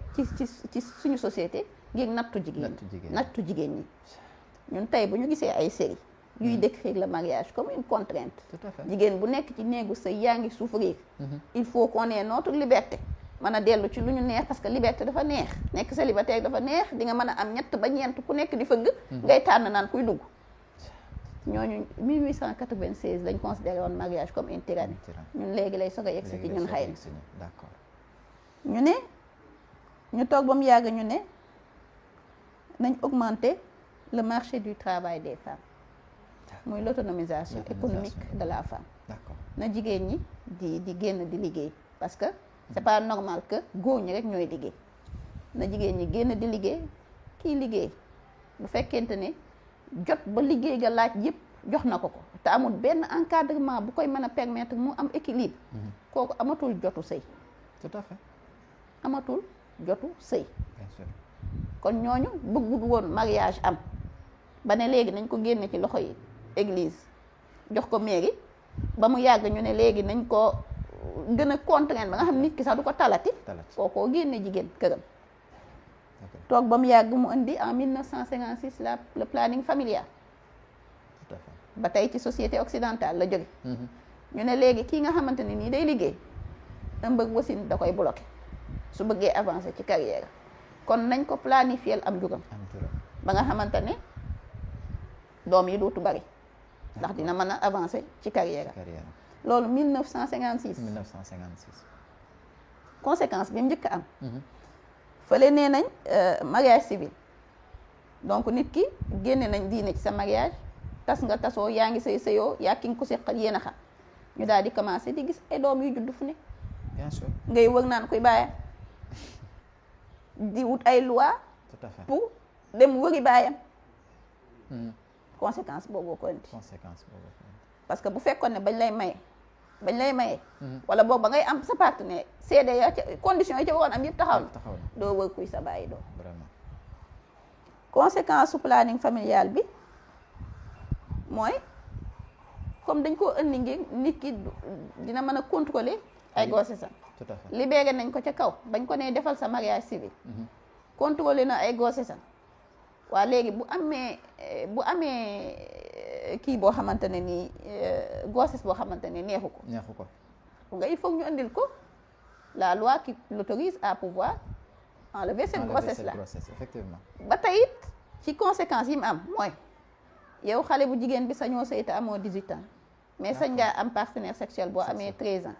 ci suñu société ngir nattu jigéen ñi. ñun tey bu ñu gisee ay série yuy décrire le mariage comme une contrainte. tout à fait. jigéen bu nekk ci néegu sëy yaa ngi souffrir. il faut qu'on ait notre liberté. mën a dellu ci lu ñu neex, parce que liberté dafa neex, nekk célibataire dafa neex, di nga mën a am 3 ba 4 ku nekk di fëgg. ngay tànn naan kuy dugg. ñooñu 1896 lañ considéré woon mariage comme une tyrannie. ñun léegi lay soog a yegg si ci ñun xëy na. d'accord. ñu ne ñu toog ba mu yàgg ñu ne nañ augmenter le marché du travail des femmes muy l'autonomisation économique de la femme. D'accord. na jigéen ñi di génn di liggéey parce que c'est pas normal que góor ñi rek ñooy liggéey na jigéen ñi génn di liggéey kii liggéey bu fekkente ne jot ba liggéey ga laaj yépp jox na ko te amul benn encadrement bu koy mën a permettre mu am équilibre kooku amatul jotu sëy. Tout à fait. amatul jotu sëy. Bien sûr. kon ñooñu bëggul woon mariage am ba ne léegi nañ ko génne ci loxo yi église jox ko mairie ba mu yàgg ñu ne léegi nañ ko gën a contraindre ba nga xam nit ki sax du ko talati kookoo génne jigéen këram. toog ba mu yàgg mu indi en 1956 le planning familial. Tout à fait. ba tey ci société occidentale la jóge ñu ne léegi kii nga xamante ne nii day liggéey ëmb ak wasin da koy bloqué su bëggee avancer ci carrière kon nañ ko planifier am juram ba nga xamante ne doom yi dootu bari ndax dina mën a avancer ci carrière loolu 1956 conséquence bi mu njëkk am fële nee nañ mariage civil donc nit ki génne nañ diine ci sa mariage tas nga tasoo yaa ngi sëy sëyoo yaa ki nga ko seqal yéen a xam ñu daal di commencer di gis ay doom yu judd fu ne. Bien sûr. ngay wër naan koy bàyyam di wut ay loi Tout à fait. pour dem wëri bàyyam conséquence boobu ko indi parce que bu fekkoon ne bañ lay maye wala boobu ba ngay am sa partenaire seede ya ca condition yi ca waroon am yëpp taxaw na doo wër kuy sa bàyyi doo Vraiment. conséquence su planning familial bi mooy comme dañ koo indi ngir nit ki dina mën a contrôler ay grossesse am. Tout à fait. libéré nañ ko ca kaw bañ ko nee defal sa mariage civil contrôler na ay grossesse am waa léegi bu amee kii boo xamante ne nii grossesse boo xamante ne neexu ko nga il faut ñu indil ko la loi qui l'autorise à pouvoir enlever cette grossesse là effectivement. ba tey it ci conséquences yi mu am mooy yow xale bu jigéen bi sañoo sëy te amoo 18 ans mais sañ ngaa am partenaire sexuel boo amee 13 ans.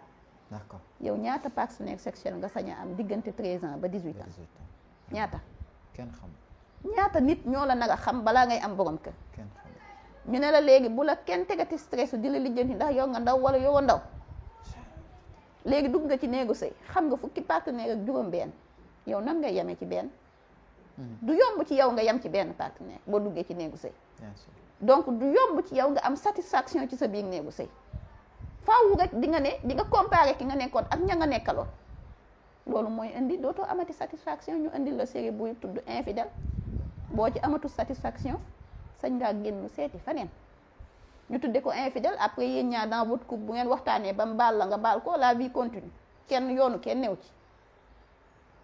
D'accord. yow ñaata partenaire sexuel nga sañ a am diggante 13 ans ba 18 ans ñaata. kenn xam. ñaata nit ñoo la naga xam balaa ngay am borom kër. kenn xam. ñu ne la léegi bu la kenn tegati stress di la lijjanti ndax yow nga ndaw wala yow a ndaw léegi dugg nga ci néegu sëy xam nga fukki partenaire ak juróom-benn yow nan ngay yemee ci benn. du yomb ci yow nga yem ci benn partenaire boo duggee ci néegu sëy. Bien sûr. donc du yomb ci yow nga am satisfaction ci sa biir néegu sëy faaw rek di nga comparer ki nga nekkoon ak ña nga nekkaloon loolu mooy indi dootoo amati satisfaction ñu indi la série buy tudd infidèle boo ci amatu satisfaction sañ ngaa génn seeti faneen ñu tudde ko infidèle après yéen ñaar dans votre couple bu ngeen waxtaanee ba mu baal la nga baal ko la vie continue kenn yoonu kenn new ci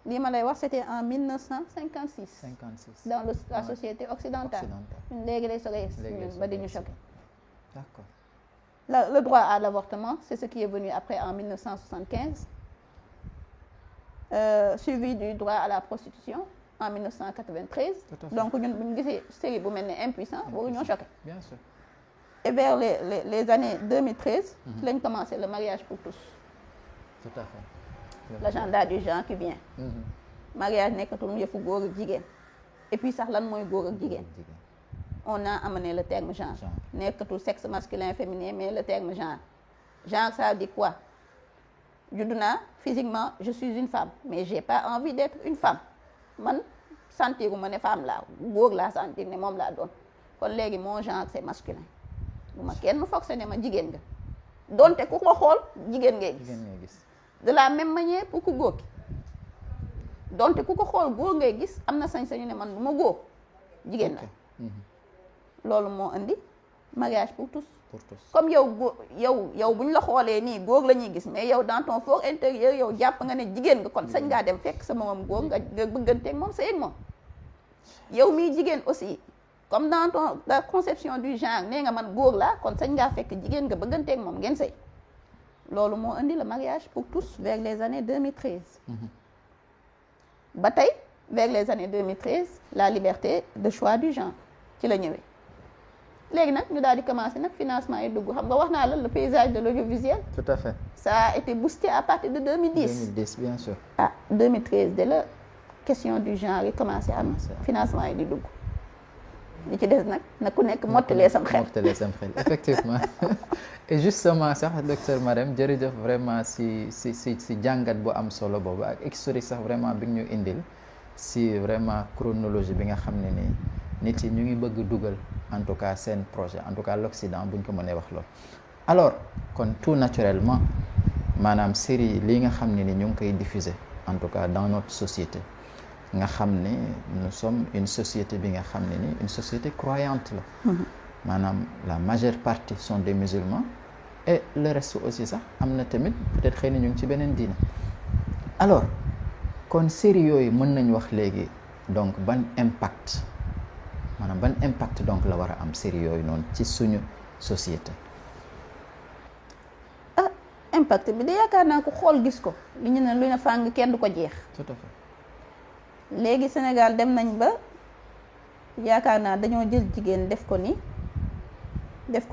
lii ma lay wax c'était en 1956 dans la société occidentale léegi lay soog a ñun ba di ñu choqué. D'accord. Le droit à l'avortement, c'est ce qui est venu après en 1975, suivi du droit à la prostitution en 1993. Donc, nous avons une série bu mel ne impuissant, boobu ñoo choqué. Bien sûr. Et vers les années 2013, lañ commencé le mariage pour tous. Tout à fait. L'agenda du genre qui vient. Mariage nekkatul yëfu góor ak jigéen. Et puis sax lan mooy góor ak jigéen. On a amené le terme genre. Nekkatul sexe masculin, féminin, mais le terme genre. Genre, ça dit quoi? Judd naa physiquement, je suis une femme, mais j'ai pas envie d'être une femme. Man sentiruma ne femme laa, góor laa sentir ne moom laa doon. Kon léegi mon genre c'est masculin. Bu ma kenn foog ne ma jigéen nga. Donte ku ko xool jigéen ngay gis. De la même manière pour ku góor ki. Donte ku ko xool góor ngay gis am na sañ-sañu ne man du ma góor jigéen la. loolu moo indi mariage pour tous. Comme yow bu ñu la xoolee nii góor la ñuy gis mais yow dans ton fort intérieur yow jàpp nga ne jigéen nga kon sañ ngaa dem fekk sa moom góor nga bëgganteeg moom sëy ak moom. yow mii jigéen aussi comme dans la conception du genre nee nga man góor laa kon sañ ngaa fekk jigéen nga bëgganteeg moom ngeen sëy. loolu moo indi le mariage pour tous vers les années 2013. ba tey vers les années 2013 la liberté de choix du genre ci la ñëwee. léegi nag ñu daal di commencer nag financement yi dugg xam nga wax naa la le paysage de l'audiovisuel. Tout à fait. Ça a été boosté à partir de 2010. 2010 bien sûr. 2013 de la question du genre yi commencé am financement yi di dugg li ci des nag na ku nekk mottalee sam xel effectivement et justement sax docteur Marème jërëjëf vraiment si jàngat bu am solo boobu ak historique sax vraiment bi ñu indil si vraiment chronologie bi nga xam ne nii nit yi ñu ngi bëgg dugal en tout cas seen projet en tout cas l'Occident buñ ko mënee wax loolu. Alors kon tout naturellement maanaam série lii nga xam ne ni ñu ngi koy diffuser en tout cas dans notre société nga xam ne nous sommes une société bi nga xam ne ni une société croyante la. maanaam la majeure partie sont des musulmans et le reste aussi sax am na tamit peut-être xëy na ñu ngi ci beneen diine. Alors kon série yooyu mën nañ wax léegi donc ban impact maanaam ban impact donc la war a am série yooyu noonu ci suñu société. impact bi de yaakaar naa ko xool gis ko li ñu ne lu ne fàng kenn du ko jeex. Tout à fait. léegi Sénégal dem nañ ba yaakaar naa dañoo jël jigéen def ko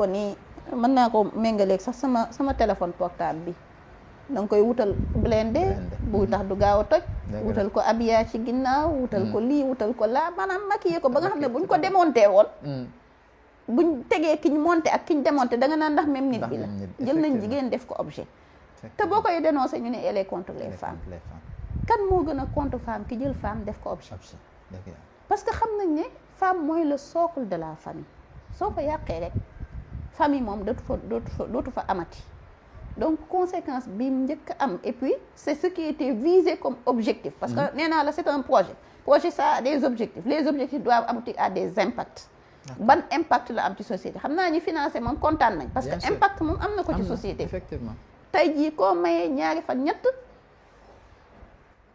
ni mën naa ko méngaleeg sax sama téléphone portable bi da nga koy wutal blindé bu tax du gaaw a toj. wutal ko habillage ci ginnaaw wutal ko lii wutal ko laa maanaam maquillé ko ba nga xam ne buñ ko démonté woon. buñ tegee ki ñu monté ak ki ñu démonté da nga naan ndax même nit bi la jël nañ jigéen def ko objet. te boo koy dénoncé ñu ne elle est contre les femmes. kan moo gën a contre femme ki jël femme def ko objet. parce que xam nañ ne femme mooy le socle de la famille soo ko yàqee rek famille moom dootu fa amati donc conséquence bi njëkk am et puis c'est ce qui était visé comme objectif. parce que nee naa la c'est un projet ça a des objectifs les objectifs doivent aboutir à des impacts. ban impact la am ci société xam naa ñi financé moom kontaan nañ. parce que impact moom am na ko ci société. effectivement tey jii koo mayee ñaari fan ñett.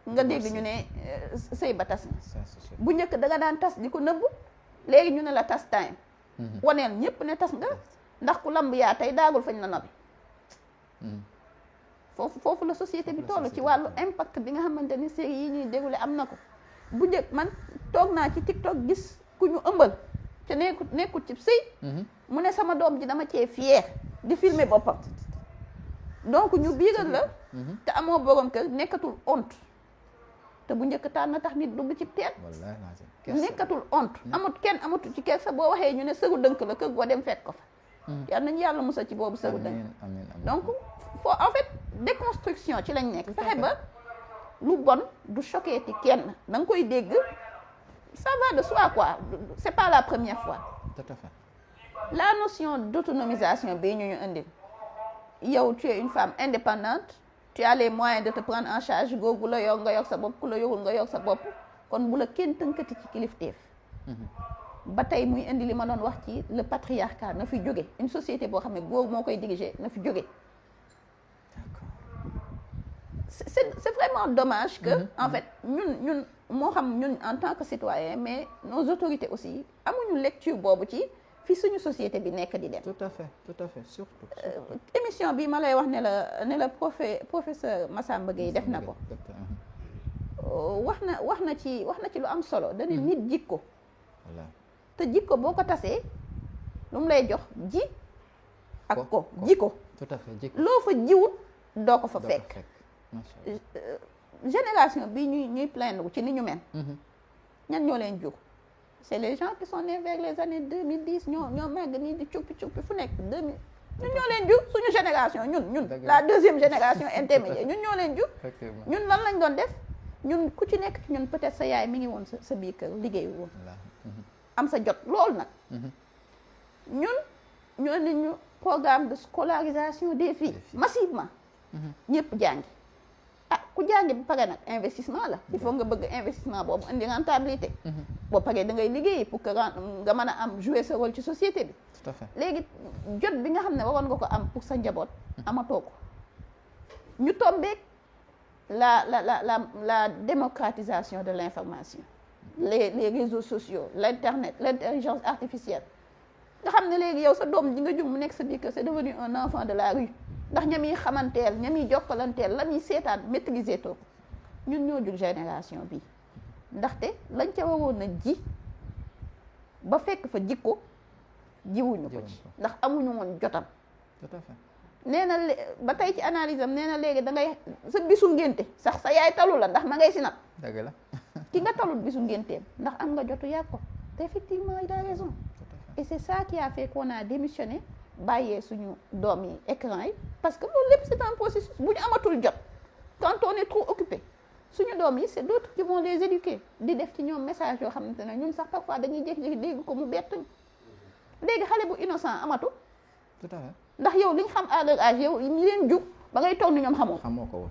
nga dégg ñu ne sëy ba tas na bu njëkk da nga daan tas di ko nëbb léegi ñu ne la tas time waneel ñépp ne tas nga ndax ku lamb yaa tey daagul fañ la nobi foofu la société bi toll ci wàllu impact bi nga xamante ni série yi ñuy déroulé am na ko bu njëkk man toog naa ci TikTok gis ku ñu ëmbal te nekkul ci sëy mu ne sama doom ji dama cee fier di filmer boppam donc ñu biiral la te amoo borom kër nekkatul honte te bu njëkk taan na tax nit dugg ci teen nekkatul honte kenn amatu ci kersa boo waxee ñu ne sëru dënk la kër goo dem fekk ko fa yal nañu yàlla musal ci boobu sëru dënk donc en fait déconstruction ci lañ nekk fexe ba lu bon du choqué ti kenn da nga koy dégg ça va de soi quoi c'est pas la première fois. Tout à fait. La notion d'autonomisation bi ñu indil yow tu es une femme indépendante tu as les moyens de te prendre en charge googu la yor nga yor sa bopp ku la yorul nga yor sa bopp kon bu la kenn tënkati ci kilifteef. ba tey muy indi li ma doon wax ci le patriarcat na fi jóge une société boo xam ne góor moo koy diriger na fi jóge. C'est vraiment dommage que en fait ñun moo xam ñun en tant que citoyen mais nos autorités aussi amuñu lecture boobu ci fi suñu société bi nekk di dem. Tout à fait surtout. émission bi ma lay wax ne la professeur Massamba Gueye def na ko. wax na ci lu am solo dana nit jikko. te jikko boo ko tasee lu mu lay jox ji ak ko jikko. Tout à fait jikko loo fa jiwut doo ko fa fekk. Génération bi ñuy plaindre ci ni ñu mel. ñan ñoo leen jur c'est les gens qui sont nés vers les années 2010 ñoo màgg nii di cuppi fu nekk 2000 ñun ñoo leen jur suñu génération ñun la deuxième génération intermédiaire ñun ñoo leen jur. ñun lan lañ doon def ñun ku ci nekk ci ñun peut-être sa yaay mi ngi woon sa biir kër liggéey woon am sa jot loolu nag ñun ñoo ne ñu programme de scolarisation des filles massivement ñëpp jàngi ku jàngi ba pare nag investissement la il faut nga bëgg investissement boobu indi rentabilité boo paree da ngay liggéey pour que nga mën a am jouer sa rôle ci société bi. Tout à fait. léegi jot bi nga xam ne waroon nga ko am pour sa njaboot amatoo ko ñu tombeek la démocratisation de l'information les réseaux sociaux l'internet l'intelligence artificielle nga xam ne léegi yow sa doom ji nga jug mu nekk sa biir kër c'est devenu un enfant de la rue ndax ña muy xamanteel ña muy jokkalanteel la muy seetaan maîtriser too ñun ñoo jug génération bi ndaxte lañ ca waroon a ji ba fekk fa jikko jiwuñu ko ci ndax amuñu woon jotam. Tout à fait. nee na ba tey ci analyse am nee na léegi da ngay sa bisu ngénte sax sa yaay talu la ndax ma ngay sinap. dëgg la. ki nga talut bisu ngénteem ndax am nga jotu yàgg ko te effectivement il a raison et c'est ça qui a fait qu'on a démissionné bàyyee suñu doom yi écran yi parce que loolu lépp c'est un processus bu ñu amatul jot quand on est trop occupé suñu doom yi c'est d'autres qui vont les éduquer di def ci ñoom message yoo xamante ne ñun sax parfois dañuy jékki-jékki dégg ko mu bettuñ léegi xale bu innocent amatul tout à fait ndax yow li ñu xam à leur âge yow ñi leen jug ba ngay toog ni ñoom xamoo ko woon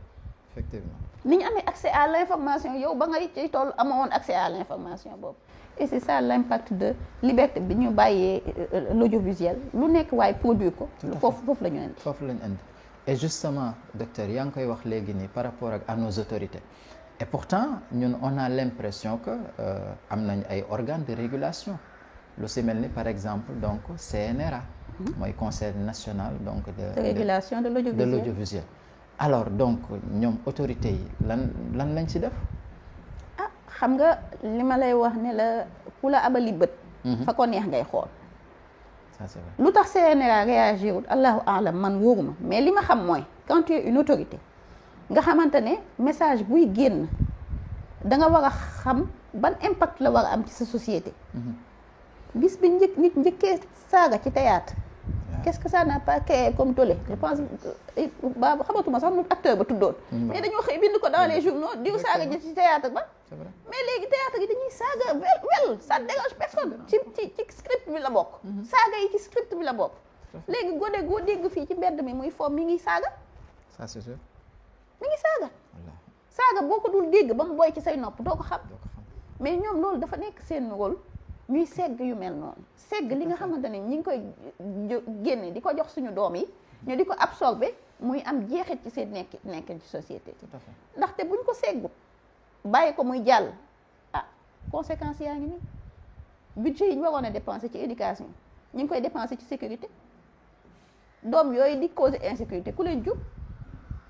effectivement ni ñu amee accès à l'information yow ba ngay ciy toll amoo woon accès à l'information boobu et c'est ça l'impact de liberté bi ñu bàyyee l'audiovisuel lu nekk waaye produire ko foofu la ñu indi foofu la ñu indi et justement docteur yaa ngi koy wax léegi nii par rapport ak à nos autorités et pourtant ñun on a l'impression que am nañ ay organes de régulation lu si mel ni par exemple donc CNRA mooy conseil national donc de régulation de l'audiovisuel alors donc ñoom autorités yi lan lañ ci def ah xam nga li ma lay wax ne la ku la abali bët fa ko neex ngay xool ça c'est vrai lu tax CNRA réagir wut allahu alam man wóoruma mais li ma xam mooy quand tu es une autorité nga xamante ne message buy génn da nga war a xam ban impact la war a am ci sa société bis bi nit njëkkee saaga ci théâtre qu'est-ce que ça n'a pas créé comme tollé je pense ba xamatuma sax nu acteur ba tuddoon mais dañoo xëy bind ko dans les journaux diw saaga ji ci théâtre ba mais léegi théâtre yi dañuy saaga wel ça dérange personne ci script bi la bokk saaga yi ci script bi la bokk léegi gone goo dégg fii ci mbedd mi muy foom mi ngi saaga ça c'est sûr mi ngi saaga boo ko dul dégg ba mu boy ci say nopp doo ko xam mais ñoom loolu dafa nekk seen rôle ñuy segg yu mel noonu segg li nga xamante ne ñi ngi koy génne di ko jox suñu doom yi ñu di ko absorber muy am jeexit ci seen nekk ci société ndaxte buñ ko seggut bàyyi ko muy jàll ah conséquences yaa ngi nii budget yi ñu waroon a dépenser ci éducation ñu ngi koy dépenser ci sécurité doom yooyu di causer insécurité ku leen jur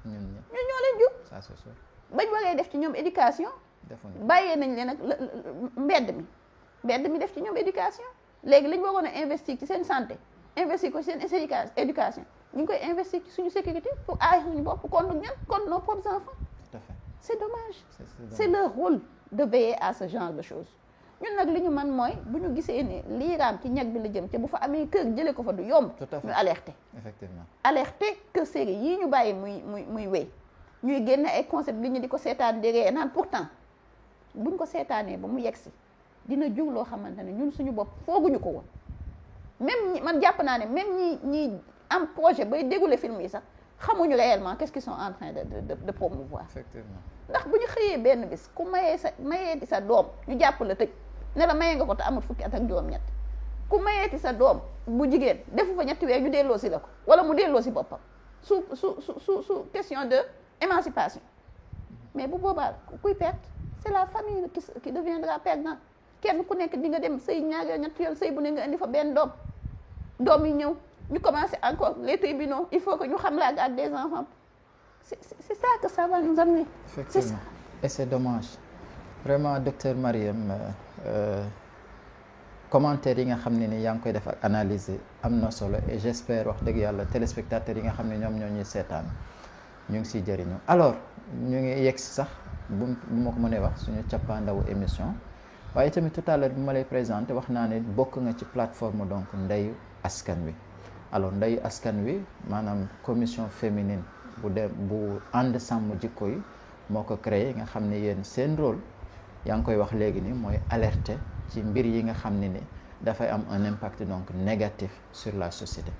ñun ñoo leen jur ça c'est sûr bañ waree def ci ñoom éducation bàyyee nañ leen ak mbedd mi def ci ñoom éducation léegi lañ waroon a investir ci seen santé investir ko ci seen éducation ñu ngi koy investir ci suñu sécurité pour aar suñu bopp contre ñan contre nos propres enfants tout à fait c'est dommage c'est leur rôle de veiller à ce genre de choses ñun nag li ñu man mooy bu ñu gisee ne lii raam ci ñag bi la jëm te bu fa amee kër jëlee ko fa du yomb ñu alerter effectivement alerter que série yii ñu bàyyi muy wéy ñuy génne ay concept li ñu di ko seetaan dégee naan pourtant buñ ko seetaanee ba mu yegsi dina jug loo xamante ne ñun suñu bopp fooguñu ko woon même man jàpp naa ne même ñi am projet bay dégoule film yi sax xamuñu réellement qu'est-ce qu'ils sont en train de promouvoir effectivement ndax bu ñu xëyee benn bis ku mayeeti sa doom ñu jàpp la tëj ne la maye nga ko te amul fukki at ak juróom-ñett ku mayeeti sa doom bu jigéen defu fa ñetti weer ñu delloo si la ko wala mu delloo si boppam su question de émancipation mais bu boobaa kuy perte c'est la famille qui deviendra perdante kenn ku nekk di nga dem sëy ñaar yoon ñetti yoon sëy bu ne nga indi fa benn doom yi ñëw ñu commencer encore les tribunaux il faut que ñu xam la garde des enfants c'est ça que ça va nous amener. Effectivement. Et c'est dommage vraiment docteur Marième commentaire yi nga xam ne ni yaa ngi koy def ak analyse am na solo et j'espère wax dëgg yàlla téléspectateurs yi nga xam ne ñoom ñoo ñuy seetaan ñu ngi siy jëriñu alors ñu ngi yegg si sax bu ma ko mënee wax suñu cappaandawu émission waaye tamit tout à l'heure bi ma lay présenté wax naa ne bokk nga ci plateforme donc ndeyu askan wi alors ndeyu askan wi maanaam commission féminine bu ànd sàmm jikko yi moo ko créé nga xam ne yéen seen rôle yaa ngi koy wax léegi ni mooy alerter ci mbir yi nga xam ne ni dafay am un impact donc négatif sur la société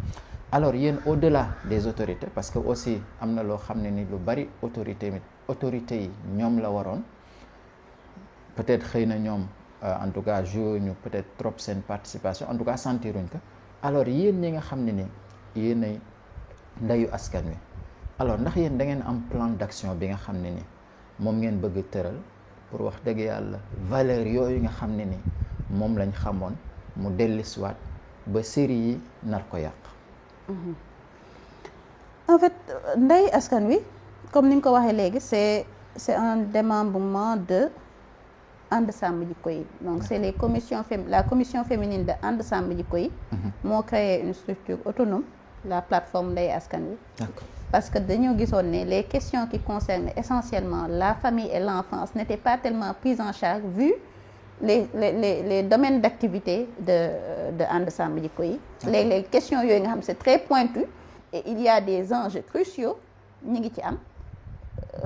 alors yéen au-delà des autorités parce que aussi am na loo xam ne ni lu bari autorités yi ñoom la waroon peut-être xëy na ñoom en tout cas joué ñu peut-être trop seen participation en tout cas sentiruñ ko alors yéen ñi nga xam ne ni yéenay ndeyu askan wi alors ndax yéen da ngeen am plan d'action bi nga xam ne ni moom ngeen bëgg tëral pour wax dëgg yàlla valeur yooyu nga xam ne ni moom lañ xamoon mu dellusiwaat ba série yi nar ko yàq. En fait ndeyu askan wi comme ni nga ko waxee léegi c'est un démembrement de ànd sàmm jikko yi donc c'est la commission féminine de ànd sàmm jikko yi moo créé une structure autonome la plateforme ndeyu askan wi. D'accord. parce que dañoo gisoon ne les questions qui concernent essentiellement la famille et l'enfance n'étaient pas tellement prises en charge vu les domaines d'activité de And Sàmm Jikko Yi. Les questions yooyu nga xam c'est très pointu et il y a des enjeux cruciaux ñi ngi ci am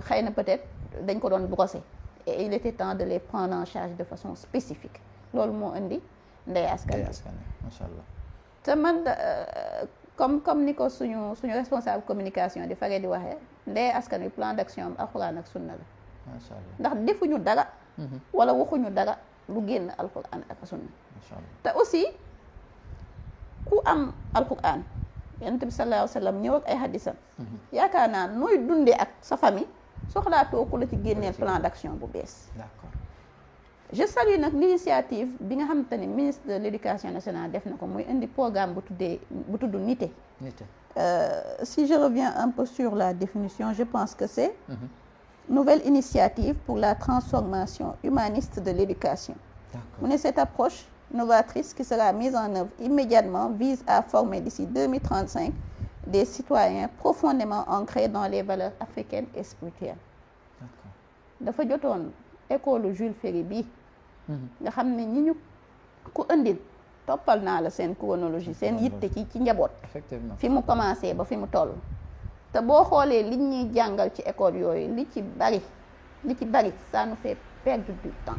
xëy na peut-être dañ ko doon brosser et il était temps de les prendre en charge de façon spécifique loolu moo indi Ndeye Askan Wi. Macha Allah. te man comme ni ko suñu responsable communication di faree di waxee Ndeye Askan Wi plan d'action am alxuraan ak sunna la. Macha Allah. ndax defuñu dara. wala waxuñu dara lu génn alxuraan ak sunna. Macha Allah. te aussi ku am alxuraan Yonent bi sallallahu alayhi wa sallam ñëw ak ay hadisam. yaakaar naa nooy dundee ak sa famille soxlaatoo ku la ci génneel plan d'action bu bees. D'accord. je salue nag l'initiative bi nga xamante ne ministre de l'éducation nationale def na ko muy indi programme bu tudd Nité. Si je reviens un peu sur la définition je pense que c'est nouvelle initiative pour la transformation humaniste de l'éducation. Mu ne cette approche novatrice qui sera mise en œuvre immédiatement vise à former d'ici 2035 des citoyens profondément ancrés dans les valeurs africaines et spirituelles. dafa jotoon école Jules Ferry bi nga xam ne ñi ñu ku indil toppal naa la seen chronologie seen yitte ci njaboot. Effectivement. fi mu commencé ba fi mu toll. te boo xoolee li ñuy jàngal ci école yooyu li ci bari ça nous fait perdre du temps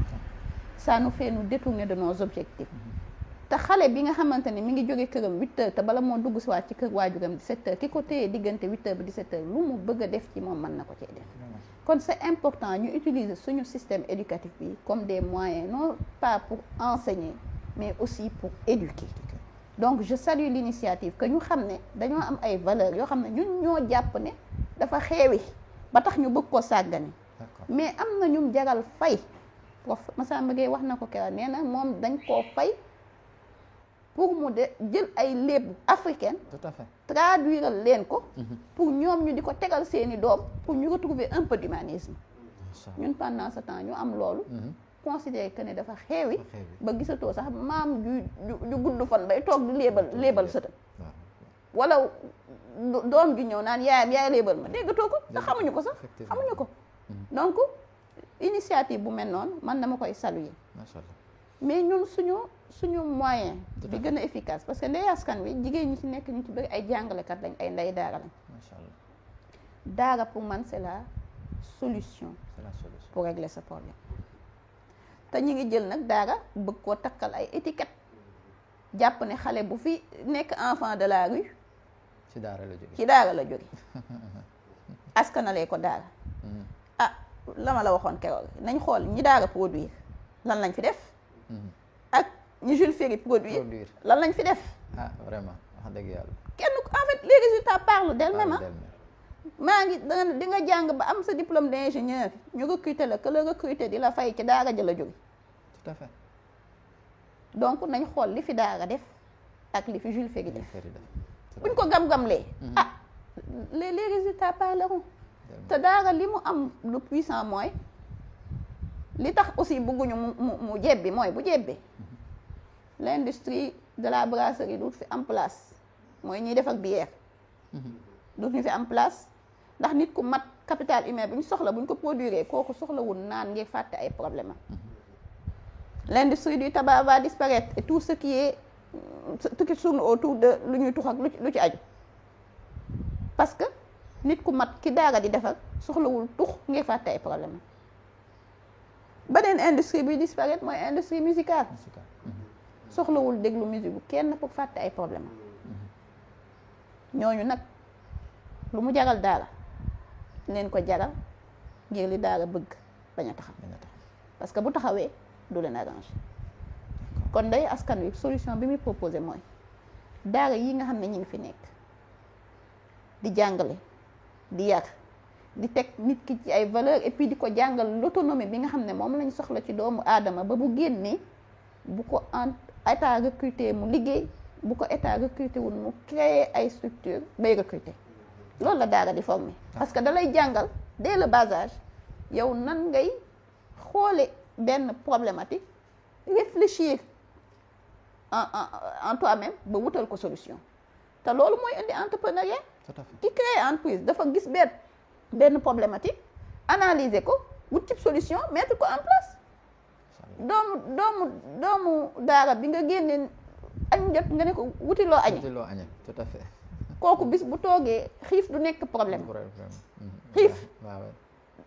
ça nous fait nous détourner de nos objectifs. te xale bi nga xamante ne mi ngi jóge këram 8 heures te bala moo dugg si waat ci kër waajuram 17 heures ki ko téye diggante 8 heures ba 17 heures lu mu bëgg a def ci moom mën na ko cee def. kon c'est important ñu utiliser suñu système éducatif bi comme des moyens non pas pour enseigner mais aussi pour éduquer. Donc je salue l'initiative que ñu xam ne dañoo am ay valeurs yoo xam ne ñun ñoo jàpp ne dafa xeewi ba tax ñu bëgg ko sàggane. mais am na ñum jaral fay prof Massamba Gueye wax na ko keroog nee na moom dañ koo fay pour mu de jël ay léeb africaine. Tout à fait. traduire leen ko. pour ñoom ñu di ko tegal seeni doom pour ñu retrouver un peu d'humanisme. ñun pendant ce temps ñu am loolu. considérer que ne dafa xeewi ba gisatoo sax maam ju gudd fan bay toog di léebal sëtam wala doom ju ñëw naan yaay léebal ma déggatoo ko te xamuñu ko sax xamuñu ko donc initiative bu mel noonu man dama koy saluer. Macha Allah. mais ñun suñu moyen bi gën a efficace parce que Ndeye Askan Wi jigéen ñi ci nekk ñu ci bëri ay jàngalekat lañ ay ndey daara lañ. Macha Allah. daara pour man c'est la solution. C'est la solution pour régler ce problème. te ñu ngi jël nag daara bëgg koo takkal ay étiquette jàpp ne xale bu fi nekk enfant de la rue ci daara la jóge askanalee ko daara. la ma la waxoon keroog nañ xool ñi daara produire lan lañ fi def. ak ñi Jules Ferry produire lan lañ fi def. Vraiment wax dëgg yàlla. kenn en fait les résultats parlent d'elles-mêmes. maa ngi di nga jàng ba am sa diplôme d'ingénieur ñu recruter la que la recruter di la fay ci daara ja la jóge. Tout à fait. donc nañ xool li fi daara def ak li fi Jules Ferry def buñ ko gam-gamlee les résultats parleront. te daara li mu am lu puissant mooy li tax aussi bëgguñu mu jebbi mooy bu jebbee l'industrie de la brasserie duut fi am place mooy ñuy def ak bière duut ñu fi am place ndax nit ku mat capital humain bu ñu soxla bu ñu ko produire kooku soxlawul naan ngir fàtte ay problème am. L'industrie du tabac va disparaître et tout ce qui tourne autour de lu ñuy tux ak lu ci aju parce que nit ku mat ki daara di defar soxlawul tux ngir fàtte ay problème am. beneen industrie bi disparaître mooy industrie musicale soxlawul déglu musique bu kenn pour fàtte ay problème am ñooñu nag lu mu jaral daara leen ko jaral ngir li daara bëgg bañ a taxaw parce que bu taxawee du leen arranger kon Ndeye Askan Wi solution bi muy proposé mooy daara yi nga xam ne ñi ngi fi nekk di jàngale di yar di teg nit ki ci ay valeurs et puis di ko jàngal l'autonomie bi nga xam ne moom lañ soxla ci doomu aadama ba bu génnee bu ko état recruter mu liggéey bu ko état recruter wul mu créer ay structure bay recruter loolu la daara di former parce que da lay jàngal dès le bas âge yow nan ngay xoole benn problématique réfléchir en toi-même ba wutal ko solution te loolu mooy indi entrepreneuriat tout à fait. ki créé entreprise dafa gis benn problématique analyser ko wut type solution mettre ko en place. doomu daara bi nga génne añ jot nga ne ko wuti loo añe tout à fait. kooku bis bu toogee xiif du nekk problème xiif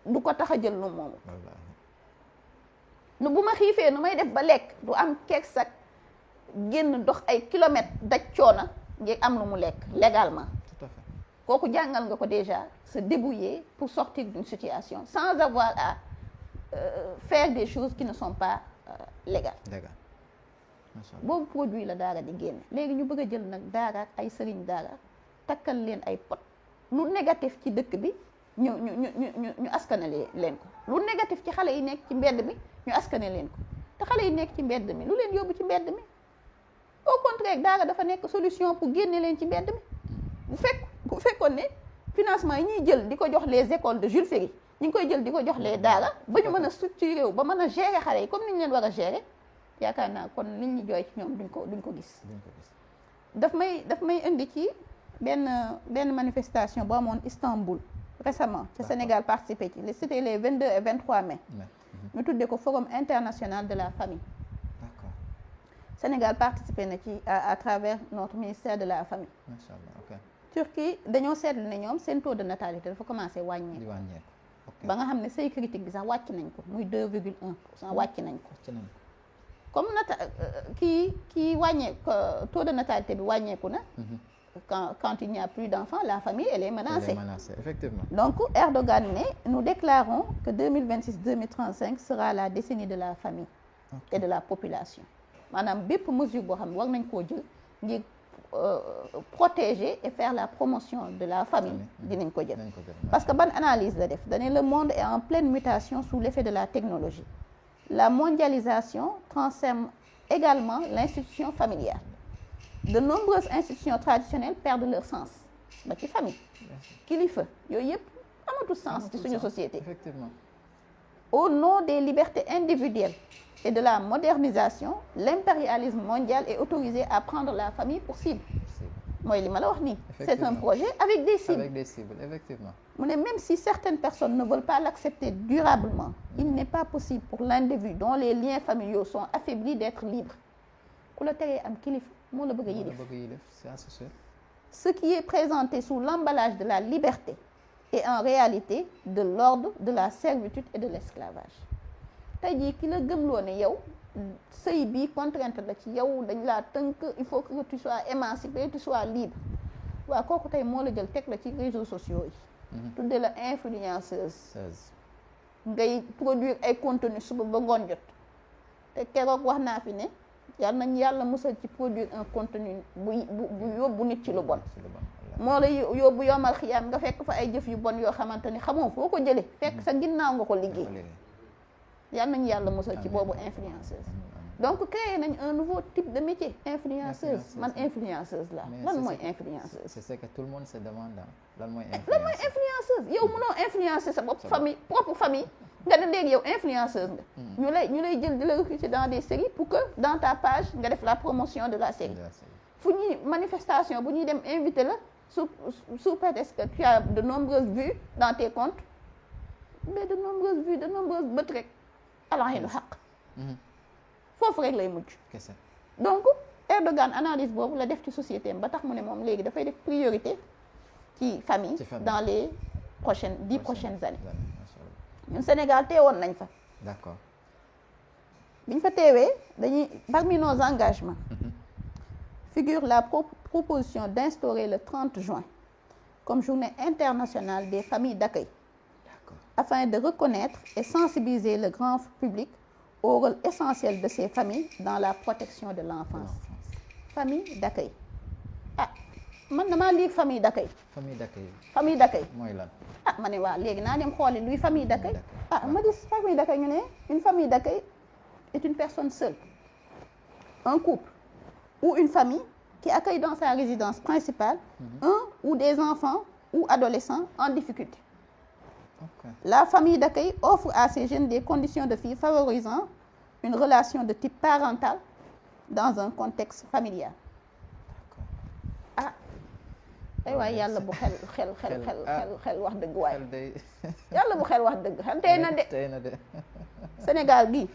du ko tax a jël lu moomu nu bu ma xiifee nu may def ba lekk du am keek sak génn dox ay kilomètres daj coona ngir am lu mu lekk légalement. Tout à fait. kooku jàngal nga ko déjà se débrouiller pour sortir d'une situation sans avoir à faire des choses qui ne sont pas légales. boobu produit la daara di génne léegi ñu bëgg a jël nag daara ak ay sëriñ daara takkal leen ay pot lu négatif ci dëkk bi ñu askanale leen ko lu négatif ci xale yi nekk ci mbedd mi ñu askane leen ko te xale yi nekk ci mbedd mi lu leen yóbbu ci mbedd mi au contraire daara dafa nekk solution pour génne leen ci mbedd mi bu fekkoon ne financement yi ñuy jël di ko jox les écoles de Jules Ferry ñu ngi koy jël di ko jox les daara ba ñu mën a structuré wu ba mën a gérer xale yi comme ni ñu leen war a gérer yaakaar naa kon liñ ñu jooy ci ñoom duñ ko gis. daf may indi ci benn manifestation boo amoon Istanbul récemment ca Sénégal participé ci c'était les 22 et 23 mai. ñu tuddee ko forum international de la famille. D'accord. Sénégal participé na ci à travers notre ministère de la famille. Macha Allah, ok. Turquie dañoo seetlu ne ñoom seen taux de natalité dafa commencé wàññeeku. ba nga xam ne seuil critique bi sax wàcc nañ ko muy 2,1% wàcc nañ ko. comme kii wàññeeku taux de natalité bi wàññeeku na. Quand il n'y a plus d'enfants, la famille elle est menacée. Effectivement. Donc Erdogan nous déclarons que 2026-2035 sera la décennie de la famille et de la population. Maanaam bépp mesure boo xam ne war nañ koo jël ngir protéger et faire la promotion de la famille dinañ ko jël. Parce que ban analyse la def dañu le monde est en pleine mutation sous l'effet de la technologie. La mondialisation transforme également l'institution familiale. De nombreuses institutions traditionnelles perdent leur sens ba ci famille kilifa yooyu yëpp amatul sens ci suñu société. Effectivement. Au nom des libertés individuelles et de la modernisation, l'impérialisme mondial est autorisé à prendre la famille pour cible. Mooy li ma la wax nii. C'est un projet avec des cibles. Avec des cibles, effectivement. mu ne même si certaines personnes ne veulent pas l'accepter durablement, il n'est pas possible pour l'individu dont les liens familiaux sont affaiblis d'être libre. Ku la teree am kilifa moo la bëgg a yilif. C'est associé. Ce qui est présenté sous l'emballage de la liberté est en réalité de l'ordre de la servitude et de l'esclavage. Tey jii ki la gëmloo ne yow sëy bi contrainte la ci yow dañ laa tënk il faut que tu sois émancipé tu sois libre waaw kooku tey moo la jël teg la ci réseaux sociaux yi. tudde la influenceuse. ngay produire ay contenu suba ba ngoon jot te keroog wax naa fi ne. yàlla musal ci produire un contenu bu yóbbu nit ci lu bon moo la yóbbu yomal xiyaam nga fekk fa ay jëf yu bon yoo xamante ni xamoo foo ko jële fekk sa ginnaaw nga ko liggéey yàlla musal ci boobu influenceuse donc créé nañ un nouveau type de métier influenceuse man influenceuse la lan mooy influenceuse c'est ce que tout le monde se demande lan mooy influenceuse yow mënoo influencer sa bopp propre famille nga ne léegi yow influenceuse nga ñu lay jël di la recruter dans des séries pour que dans ta page nga def la promotion de la série fu ñuy manifestation bu ñuy dem invité la sous prétexte que tu as de nombreuses vues dans tes comptes mais de nombreuses vues de nombreuses bët rek alaxinu xaq foofu rek lay mujj donc Erdogan analyse boobu la def ci société ba tax mu ne moom léegi dafay def priorité ci famille dans les 10 prochaines années ñun Sénégal teewoon nañ fa. D'accord. biñ fa teewee dañuy parmi nos engagements figure la proposition d'instaurer le 30 juin comme journée internationale des familles d'accueil. D'accord. Afin de reconnaître et sensibiliser le grand public au rôle essentiel de ces familles dans la protection de l'enfance. Famille d'accueil. Man damaa lire famille d'accueil. Famille d'accueil. Mooy lan. Ma ne waa léegi naa dem xooli luy famille d'accueil. Ma gis famille d'accueil ñu ne une famille d'accueil est une personne seule, un couple ou une famille qui accueille dans sa résidence principale un ou des enfants ou adolescents en difficulté. Okay. La famille d'accueil offre à ces jeunes des conditions de vie favorisant une relation de type parental dans un contexte familial. ay waay yàlla bu xel wax dëgg waay xel day yàlla bu xel wax dëgg xel tey na de Sénégal gi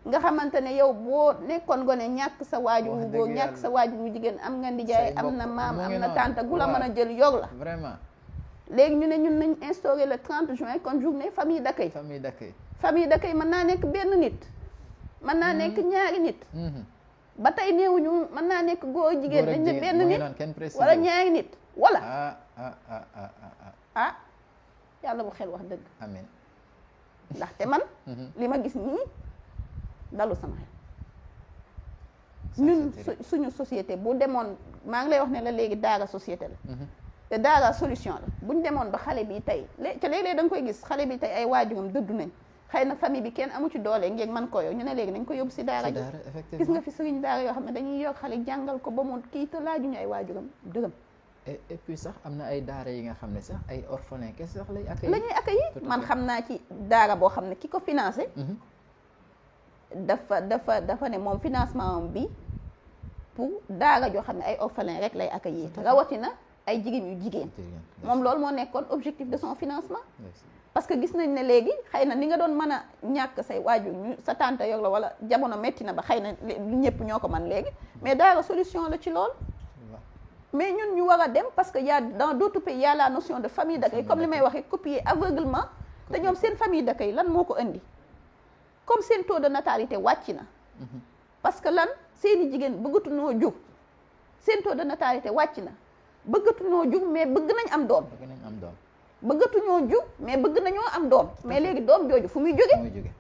nga xamante ne yow boo nekkoon gone ñàkk sa waajur wu góor ñàkk sa waajur wu jigéen am nga ndijaay am na maam am na tante gu la mën a jël yor la vraiment léegi ñu ne ñun nañ instauré le 30 juin comme journée famille d'accueil famille d'accueil mën naa nekk benn nit mën naa nekk ñaari nit ba tey néewuñu mën naa nekk góor jigéen dañ ne benn nit wala ñaari nit wala yàlla bu xel wax dëgg amiin ndaxte man li ma gis nii dalu sama xel ñun suñu société bu demoon maa ngi lay wax ne la léegi daara société la te daara solution la buñ demoon ba xale bi tey te léeg-léeg da nga koy gis xale bi tey ay waajuram dëddu nañ xëy na famille bi kenn amu ci doole ngeen man ko yow ñu ne léegi nañ ko yóbbu si daara ji gis nga fi sëriñ daara yoo xam ne dañuy yor xale jàngal ko ba mu kii te laajuñu ay waajuram dërëm et puis sax am na ay daara yi nga xam ne sax ay orphelin kese sax lay accueillir la ñuy accueillir man xam naa ci daara boo xam ne ki ko financé dafa ne moom financement bi pour daara joo xam ne ay orphelin rek lay accueillir rawatina ay jigéen moom loolu moo nekkoon objectif de son financement parce que gis nañ ne léegi xëy na ni nga doon mën a ñàkk say waajur ñu sa tante yor la wala jamono metti na ba xëy na lu ñëpp ñoo ko man léegi mais daara solution la ci lool mais ñun ñu war a dem parce que y a dans d'autres pays y a la notion de famille d'accueil comme li may waxee copier aveuglement te ñoom seen famille d'accueil lan moo ko indi comme seen taux de natalité wàcc na parce que lan seeni jigéen bëggatuñoo jur seen taux de natalité wàcc na bëggatuñoo jur mais bëgg nañ am doom bëggatuñoo jur mais bëgg nañoo am doom mais léegi doom jooju fu muy jóge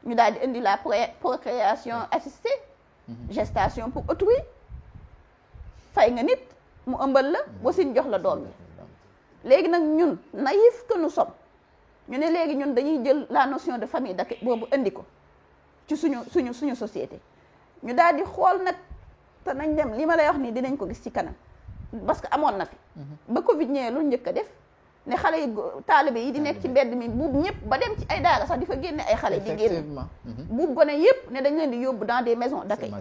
ñu daal di indi la procréation assistée gestation pour autrui fay nga nit mu ëmbal la wasin jox la doom bi léegi nag ñun naïf que nous sommes ñu ne léegi ñun dañuy jël la notion de famille d'accueil boobu indi ko ci suñu société ñu daal di xool nag te nañ dem li ma lay wax nii dinañ ko gis ci kanam parce que amoon na fi ba Covid ñëwee lu njëkk a def ne xale yi taalibe yi di nekk ci mbedd mi buub ñëpp ba dem ci ay daara sax di fa génne ay xale di génne buub gone yëpp ne dañ leen di yóbbu dans des maisons d'accueil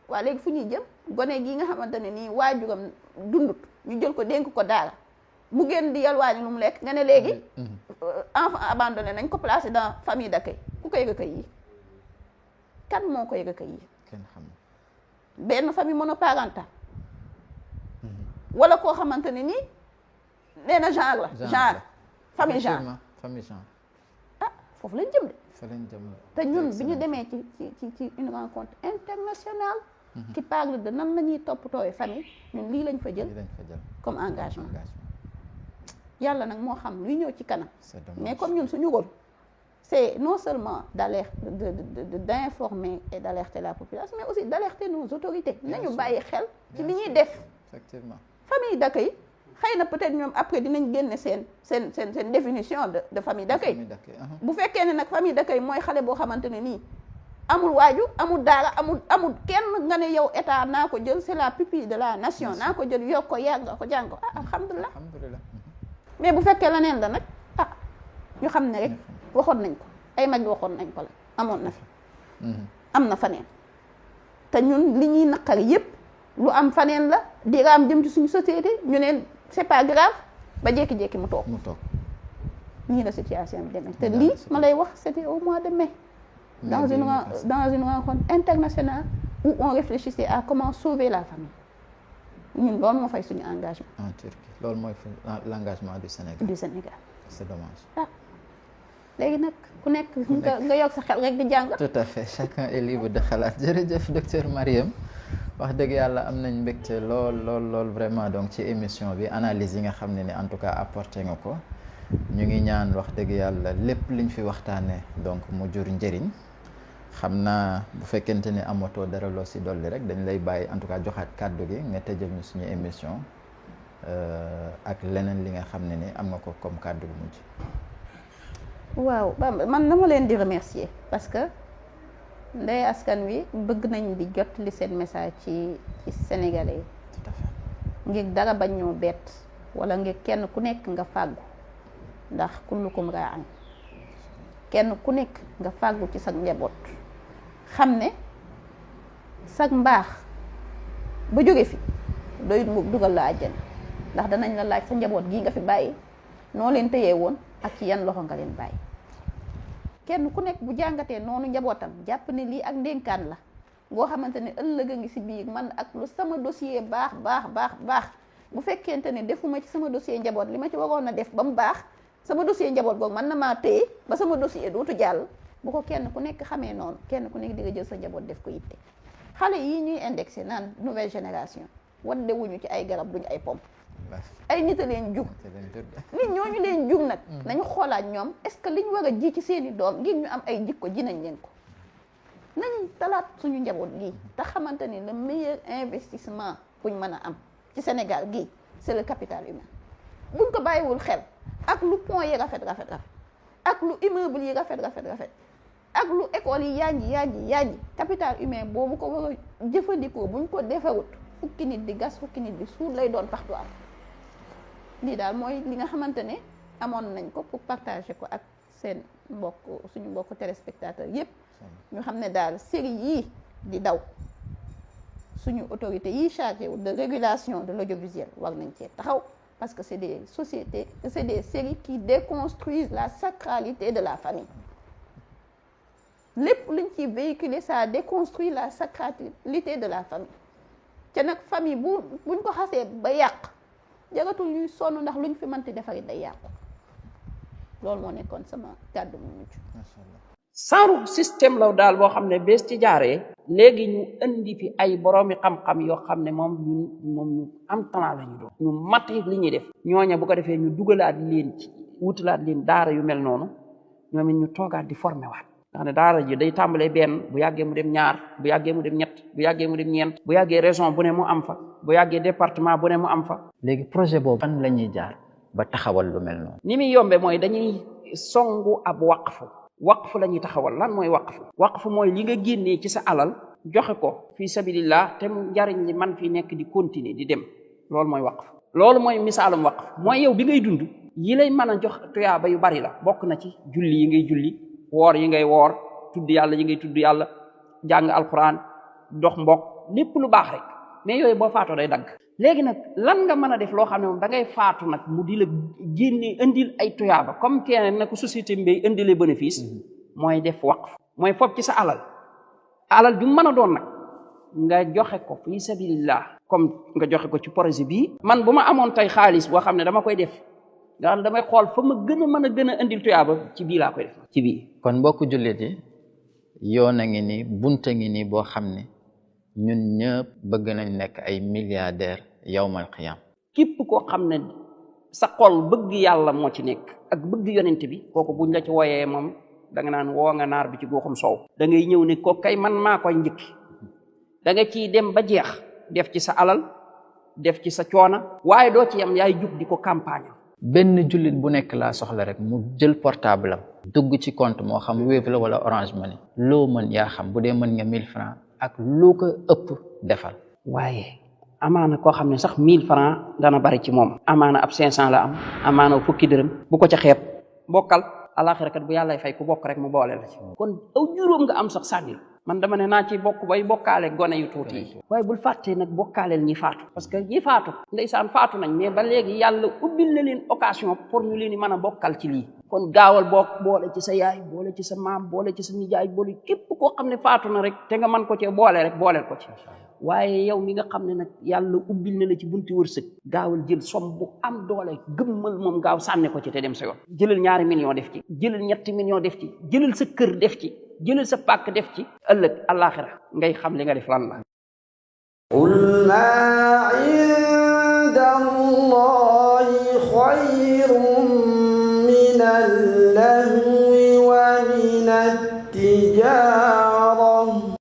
waaw léegi fu ñuy jëm gone gi nga xamante ne nii waajuram dundut ñu jël ko dénk ko daara mu génn di yalwaani lu mu lekk nga ne léegi enfant abandonné nañ ko placé dans famille d'accueil ku koy recueillir kan moo koy recueillir benn famille monoparentale wala koo xamante ne nii nee na genre la genre famille genre foofu lañ jëm de te ñun bi ñu demee ci une rencontre internationale qui parle de nan la ñuy toppatooy famille ñun lii lañ fa jël comme engagement yàlla nag moo xam luy ñëw ci kanam mais comme ñun suñu rôle c'est non seulement d'informer et d'alerter la population mais aussi d'alerter nos autorités nañu bàyyi xel ci li ñuy def effectivement famille d'accueil xëy na peut-être ñoom après dinañ génne seen définition de famille d'accueil bu fekkee ne nag famille d'accueil mooy xale boo xamante ne nii amul waaju amul daara amul kenn nga ne yow état naa ko jël c'est la pupille de la nation naa ko jël yokk ko yar nga ko jàng ko alhamdulilah mais bu fekkee la neen la nag ñu xam ne rek waxoon nañ ko ay mag waxoon nañ ko la amoon na fi am na faneen te ñun li ñuy naqari yépp lu am faneen la di raam jëm ci suñu société ñu neen c'est pas grave ba jékki-jékki mu toog nii la situation bi demee te lii ma lay wax c'était au mois de mai dans une rencontre internationale où on réfléchissait à comment sauver la famille ñun loolu moo fay suñu engagement en Turquie loolu mooy l'engagement du Sénégal c'est dommage léegi nag ku nekk nga yokk sa xel rek di jàng tout à fait chacun est libre de xalaat jërëjëf docteur Marième wax dëgg yàlla am nañ mbégte lool vraiment donc ci émission bi analyse yi nga xam ne en tout cas apporté nga ko ñu ngi ñaan wax dëgg yàlla lépp liñ fi waxtaanee donc mu jur njëriñ xam naa bu fekkente ni amatoo dara loo si dolli rek dañ lay bàyyi en tout cas joxaat kàddu gi nga tëjal ñu suñu émission ak leneen li nga xam ne ni am nga ko comme kàddu gu mujj. waaw man dama leen di remercier parce que Ndeye Askan Wi bëgg nañ di jot li seen message ci sénégalais yi. tout à fait. ngir dara bañ ñoo bett wala ngir kenn ku nekk nga fàggu ndax kullukum raa'in kenn ku nekk nga fàggu ci sa njaboot xam ne sag mbaax ba jóge fi doyut mu dugal la àjjana, ndax danañ la laaj sa njaboot gii nga fi bàyyi noo leen téyee woon ak ci yan loxo nga leen bàyyi. kenn ku nekk bu jàngatee noonu njabootam jàpp ne lii ak ndénkaan la ngoo xamante ne ëllëg a ngi si biir man ak lu sama dossier baax bu fekkente ne defuma ci sama dossier njaboot li ma ci waroon a def ba mu baax, sama dossier njaboot googu mën na maa téye ba sama dossier dootu jàll. bu ko kenn ku nekk xamee noonu, kenn ku nekk di nga jël sa njaboot def ko yitte. xale yii ñuy indexé naan nouvelle génération wadde wuñu ci ay garab duñu ay pompe, ay nit a leen jug. nit ñooñu leen jug nag nañu xoolaat ñoom est-ce que liñ war a ji ci seeni doom ngir ñu am ay jikko ji nañ leen ko. nañ talaat suñu njaboot gii te xamante ni le meilleur investissement buñ mën a am ci Sénégal gii c'est le capital humain. buñ ko bàyyiwul xel ak lu pont yi rafet ak lu immeuble yi rafet ak lu école yi yaaji capital humain boobu ko war a jëfandikoo buñ ko defarut fukki nit di gas fukki nit di suul lay doon partout am. lii daal mooy li nga xamante ne amoon nañ ko pour partager ko ak seen suñu mbokk téléspectateurs yépp ñu xam ne daal série yii di daw suñu autorité yi chargé de régulation de l'audiovisuel war nañ cee taxaw, parce que c'est des séries qui déconstruisent la sacralité de la famille. lépp luñ ci véhiculer ça déconstruit la sacralité de la famille. te nag famille buñ ko xasee ba yàq jaratul ñuy sonn ndax luñ fi mënti defarit day yàqu. loolu moo nekkoon sama kàddu mu mujj. saaru système la daal boo xam ne bés ci jaaree léegi ñu indi fi ay boroomi xam-xam yoo xam ne moom ñu am talent la ñu doon, ñu mat li ñuy def. ñooña bu ko defee ñu dugalaat leen ci wutalaat leen daara yu mel noonu, ñoom it ñu toogaat di formé waat. nga xam ne daara ji day tàmbalee benn, bu yàggee mu dem ñaar, bu yàggee mu dem ñett, bu yàggee mu dem ñeent, bu yàggee région bu ne mu am fa, bu yàggee département bu ne mu am fa. léegi projet boobu fan la ñuy jaar ba taxawal lu mel noonu? ni muy yombe mooy dañuy songu ab waqfu la ñuy taxawal. lan mooy waqfu mooy li nga génnee ci sa alal joxe ko fii sabilillah te mu njariñ li man fi nekk di continuer di dem, loolu mooy waqf. loolu mooy misaalum waqf mooy yow bi ngay dund yi lay mën a jox tuyaaba yu bari la. bokk na ci julli yi ngay julli, woor yi ngay woor, tudd yàlla yi ngay tudd yàlla, jàng alquran, dox mbokk, lépp lu baax rek. mais yooyu boo faatoo day dagg. léegi nag lan nga mën a def loo xam ne moom da ngay faatu nag mu di la génne indil ay tuyaaba comme keneen na ko société mbay indile bénéfice. mooy def waqf, mooy fob ci sa alal ju mën a doon nag nga joxe ko fi sabilillah. comme nga joxe ko ci projet bii. man bu ma amoon tey xaalis boo xam ne dama koy def nga xam ne damay xool fa ma gën a indil tuyaaba ci bii laa koy def ci bii. kon mbokku jullit yi yoon a ngi nii bunta ngi nii boo xam ne ñun ñëpp bëgg nañ nekk ay milliardaire yawmal qiyam. képp koo xam ne sa xol bëgg yàlla moo ci nekk ak bëgg yonent bi, kooku buñ la ci wooyee moom da nga naan woo nga naar bi ci goxum soow. da ngay ñëw ne ko kay man maa koy njëkk. da nga ciy dem ba jeex, def ci sa alal, def ci sa coona, waaye doo ci yam yaay jug di ko campagne. benn jullit bu nekk laa soxla rek mu jël portable am dugg ci compte moo xam Wave la wala Orange Money, loo mën yaa xam, bu dee mën nga 1000 francs ak lu ko ëpp defal. waaye amaana koo xam ne sax 1000 francs dana bari ci moom. amaana ab 500 la am, amaana fukki dërëm, bu ko ca xeeb. bokkal alaxira kat bu yàlla fay ku bokk rek mu boole la ci. kon aw juróom nga am sax sànnil. man dama ne naa ci bokk bay bokkaale gone yu tuuti yi. waaye bul fàttee nag bokkaaleel ñi faatu, parce que ñi faatu ndeysaan faatu nañ, mais ba léegi yàlla ubbil na leen occasion pour ñu leen di mën a bokkal ci lii. kon gaawal boole ci sa yaay, boole ci sa maam, boole ci sa nijaay, boole képp koo xam ne faatu na rek te nga mën ko cee boole rek booleel ko ci. waaye yow mi nga xam ne nag yàlla ubbil na la ci bunti wërsëg, gaawal jël som bu am doole gëmmal moom gaaw sànni ko ci te dem sa yoon. jëlal 2 millions def ci, jëlal 3 millions def ci, jëlal sa kër def ci, jëlal sa pàkk def ci. ëllëg àllaaxira ngay xam li nga def lan la. qul maa inda Allahi xayrun mina al-lahwi wa mina at-tijaara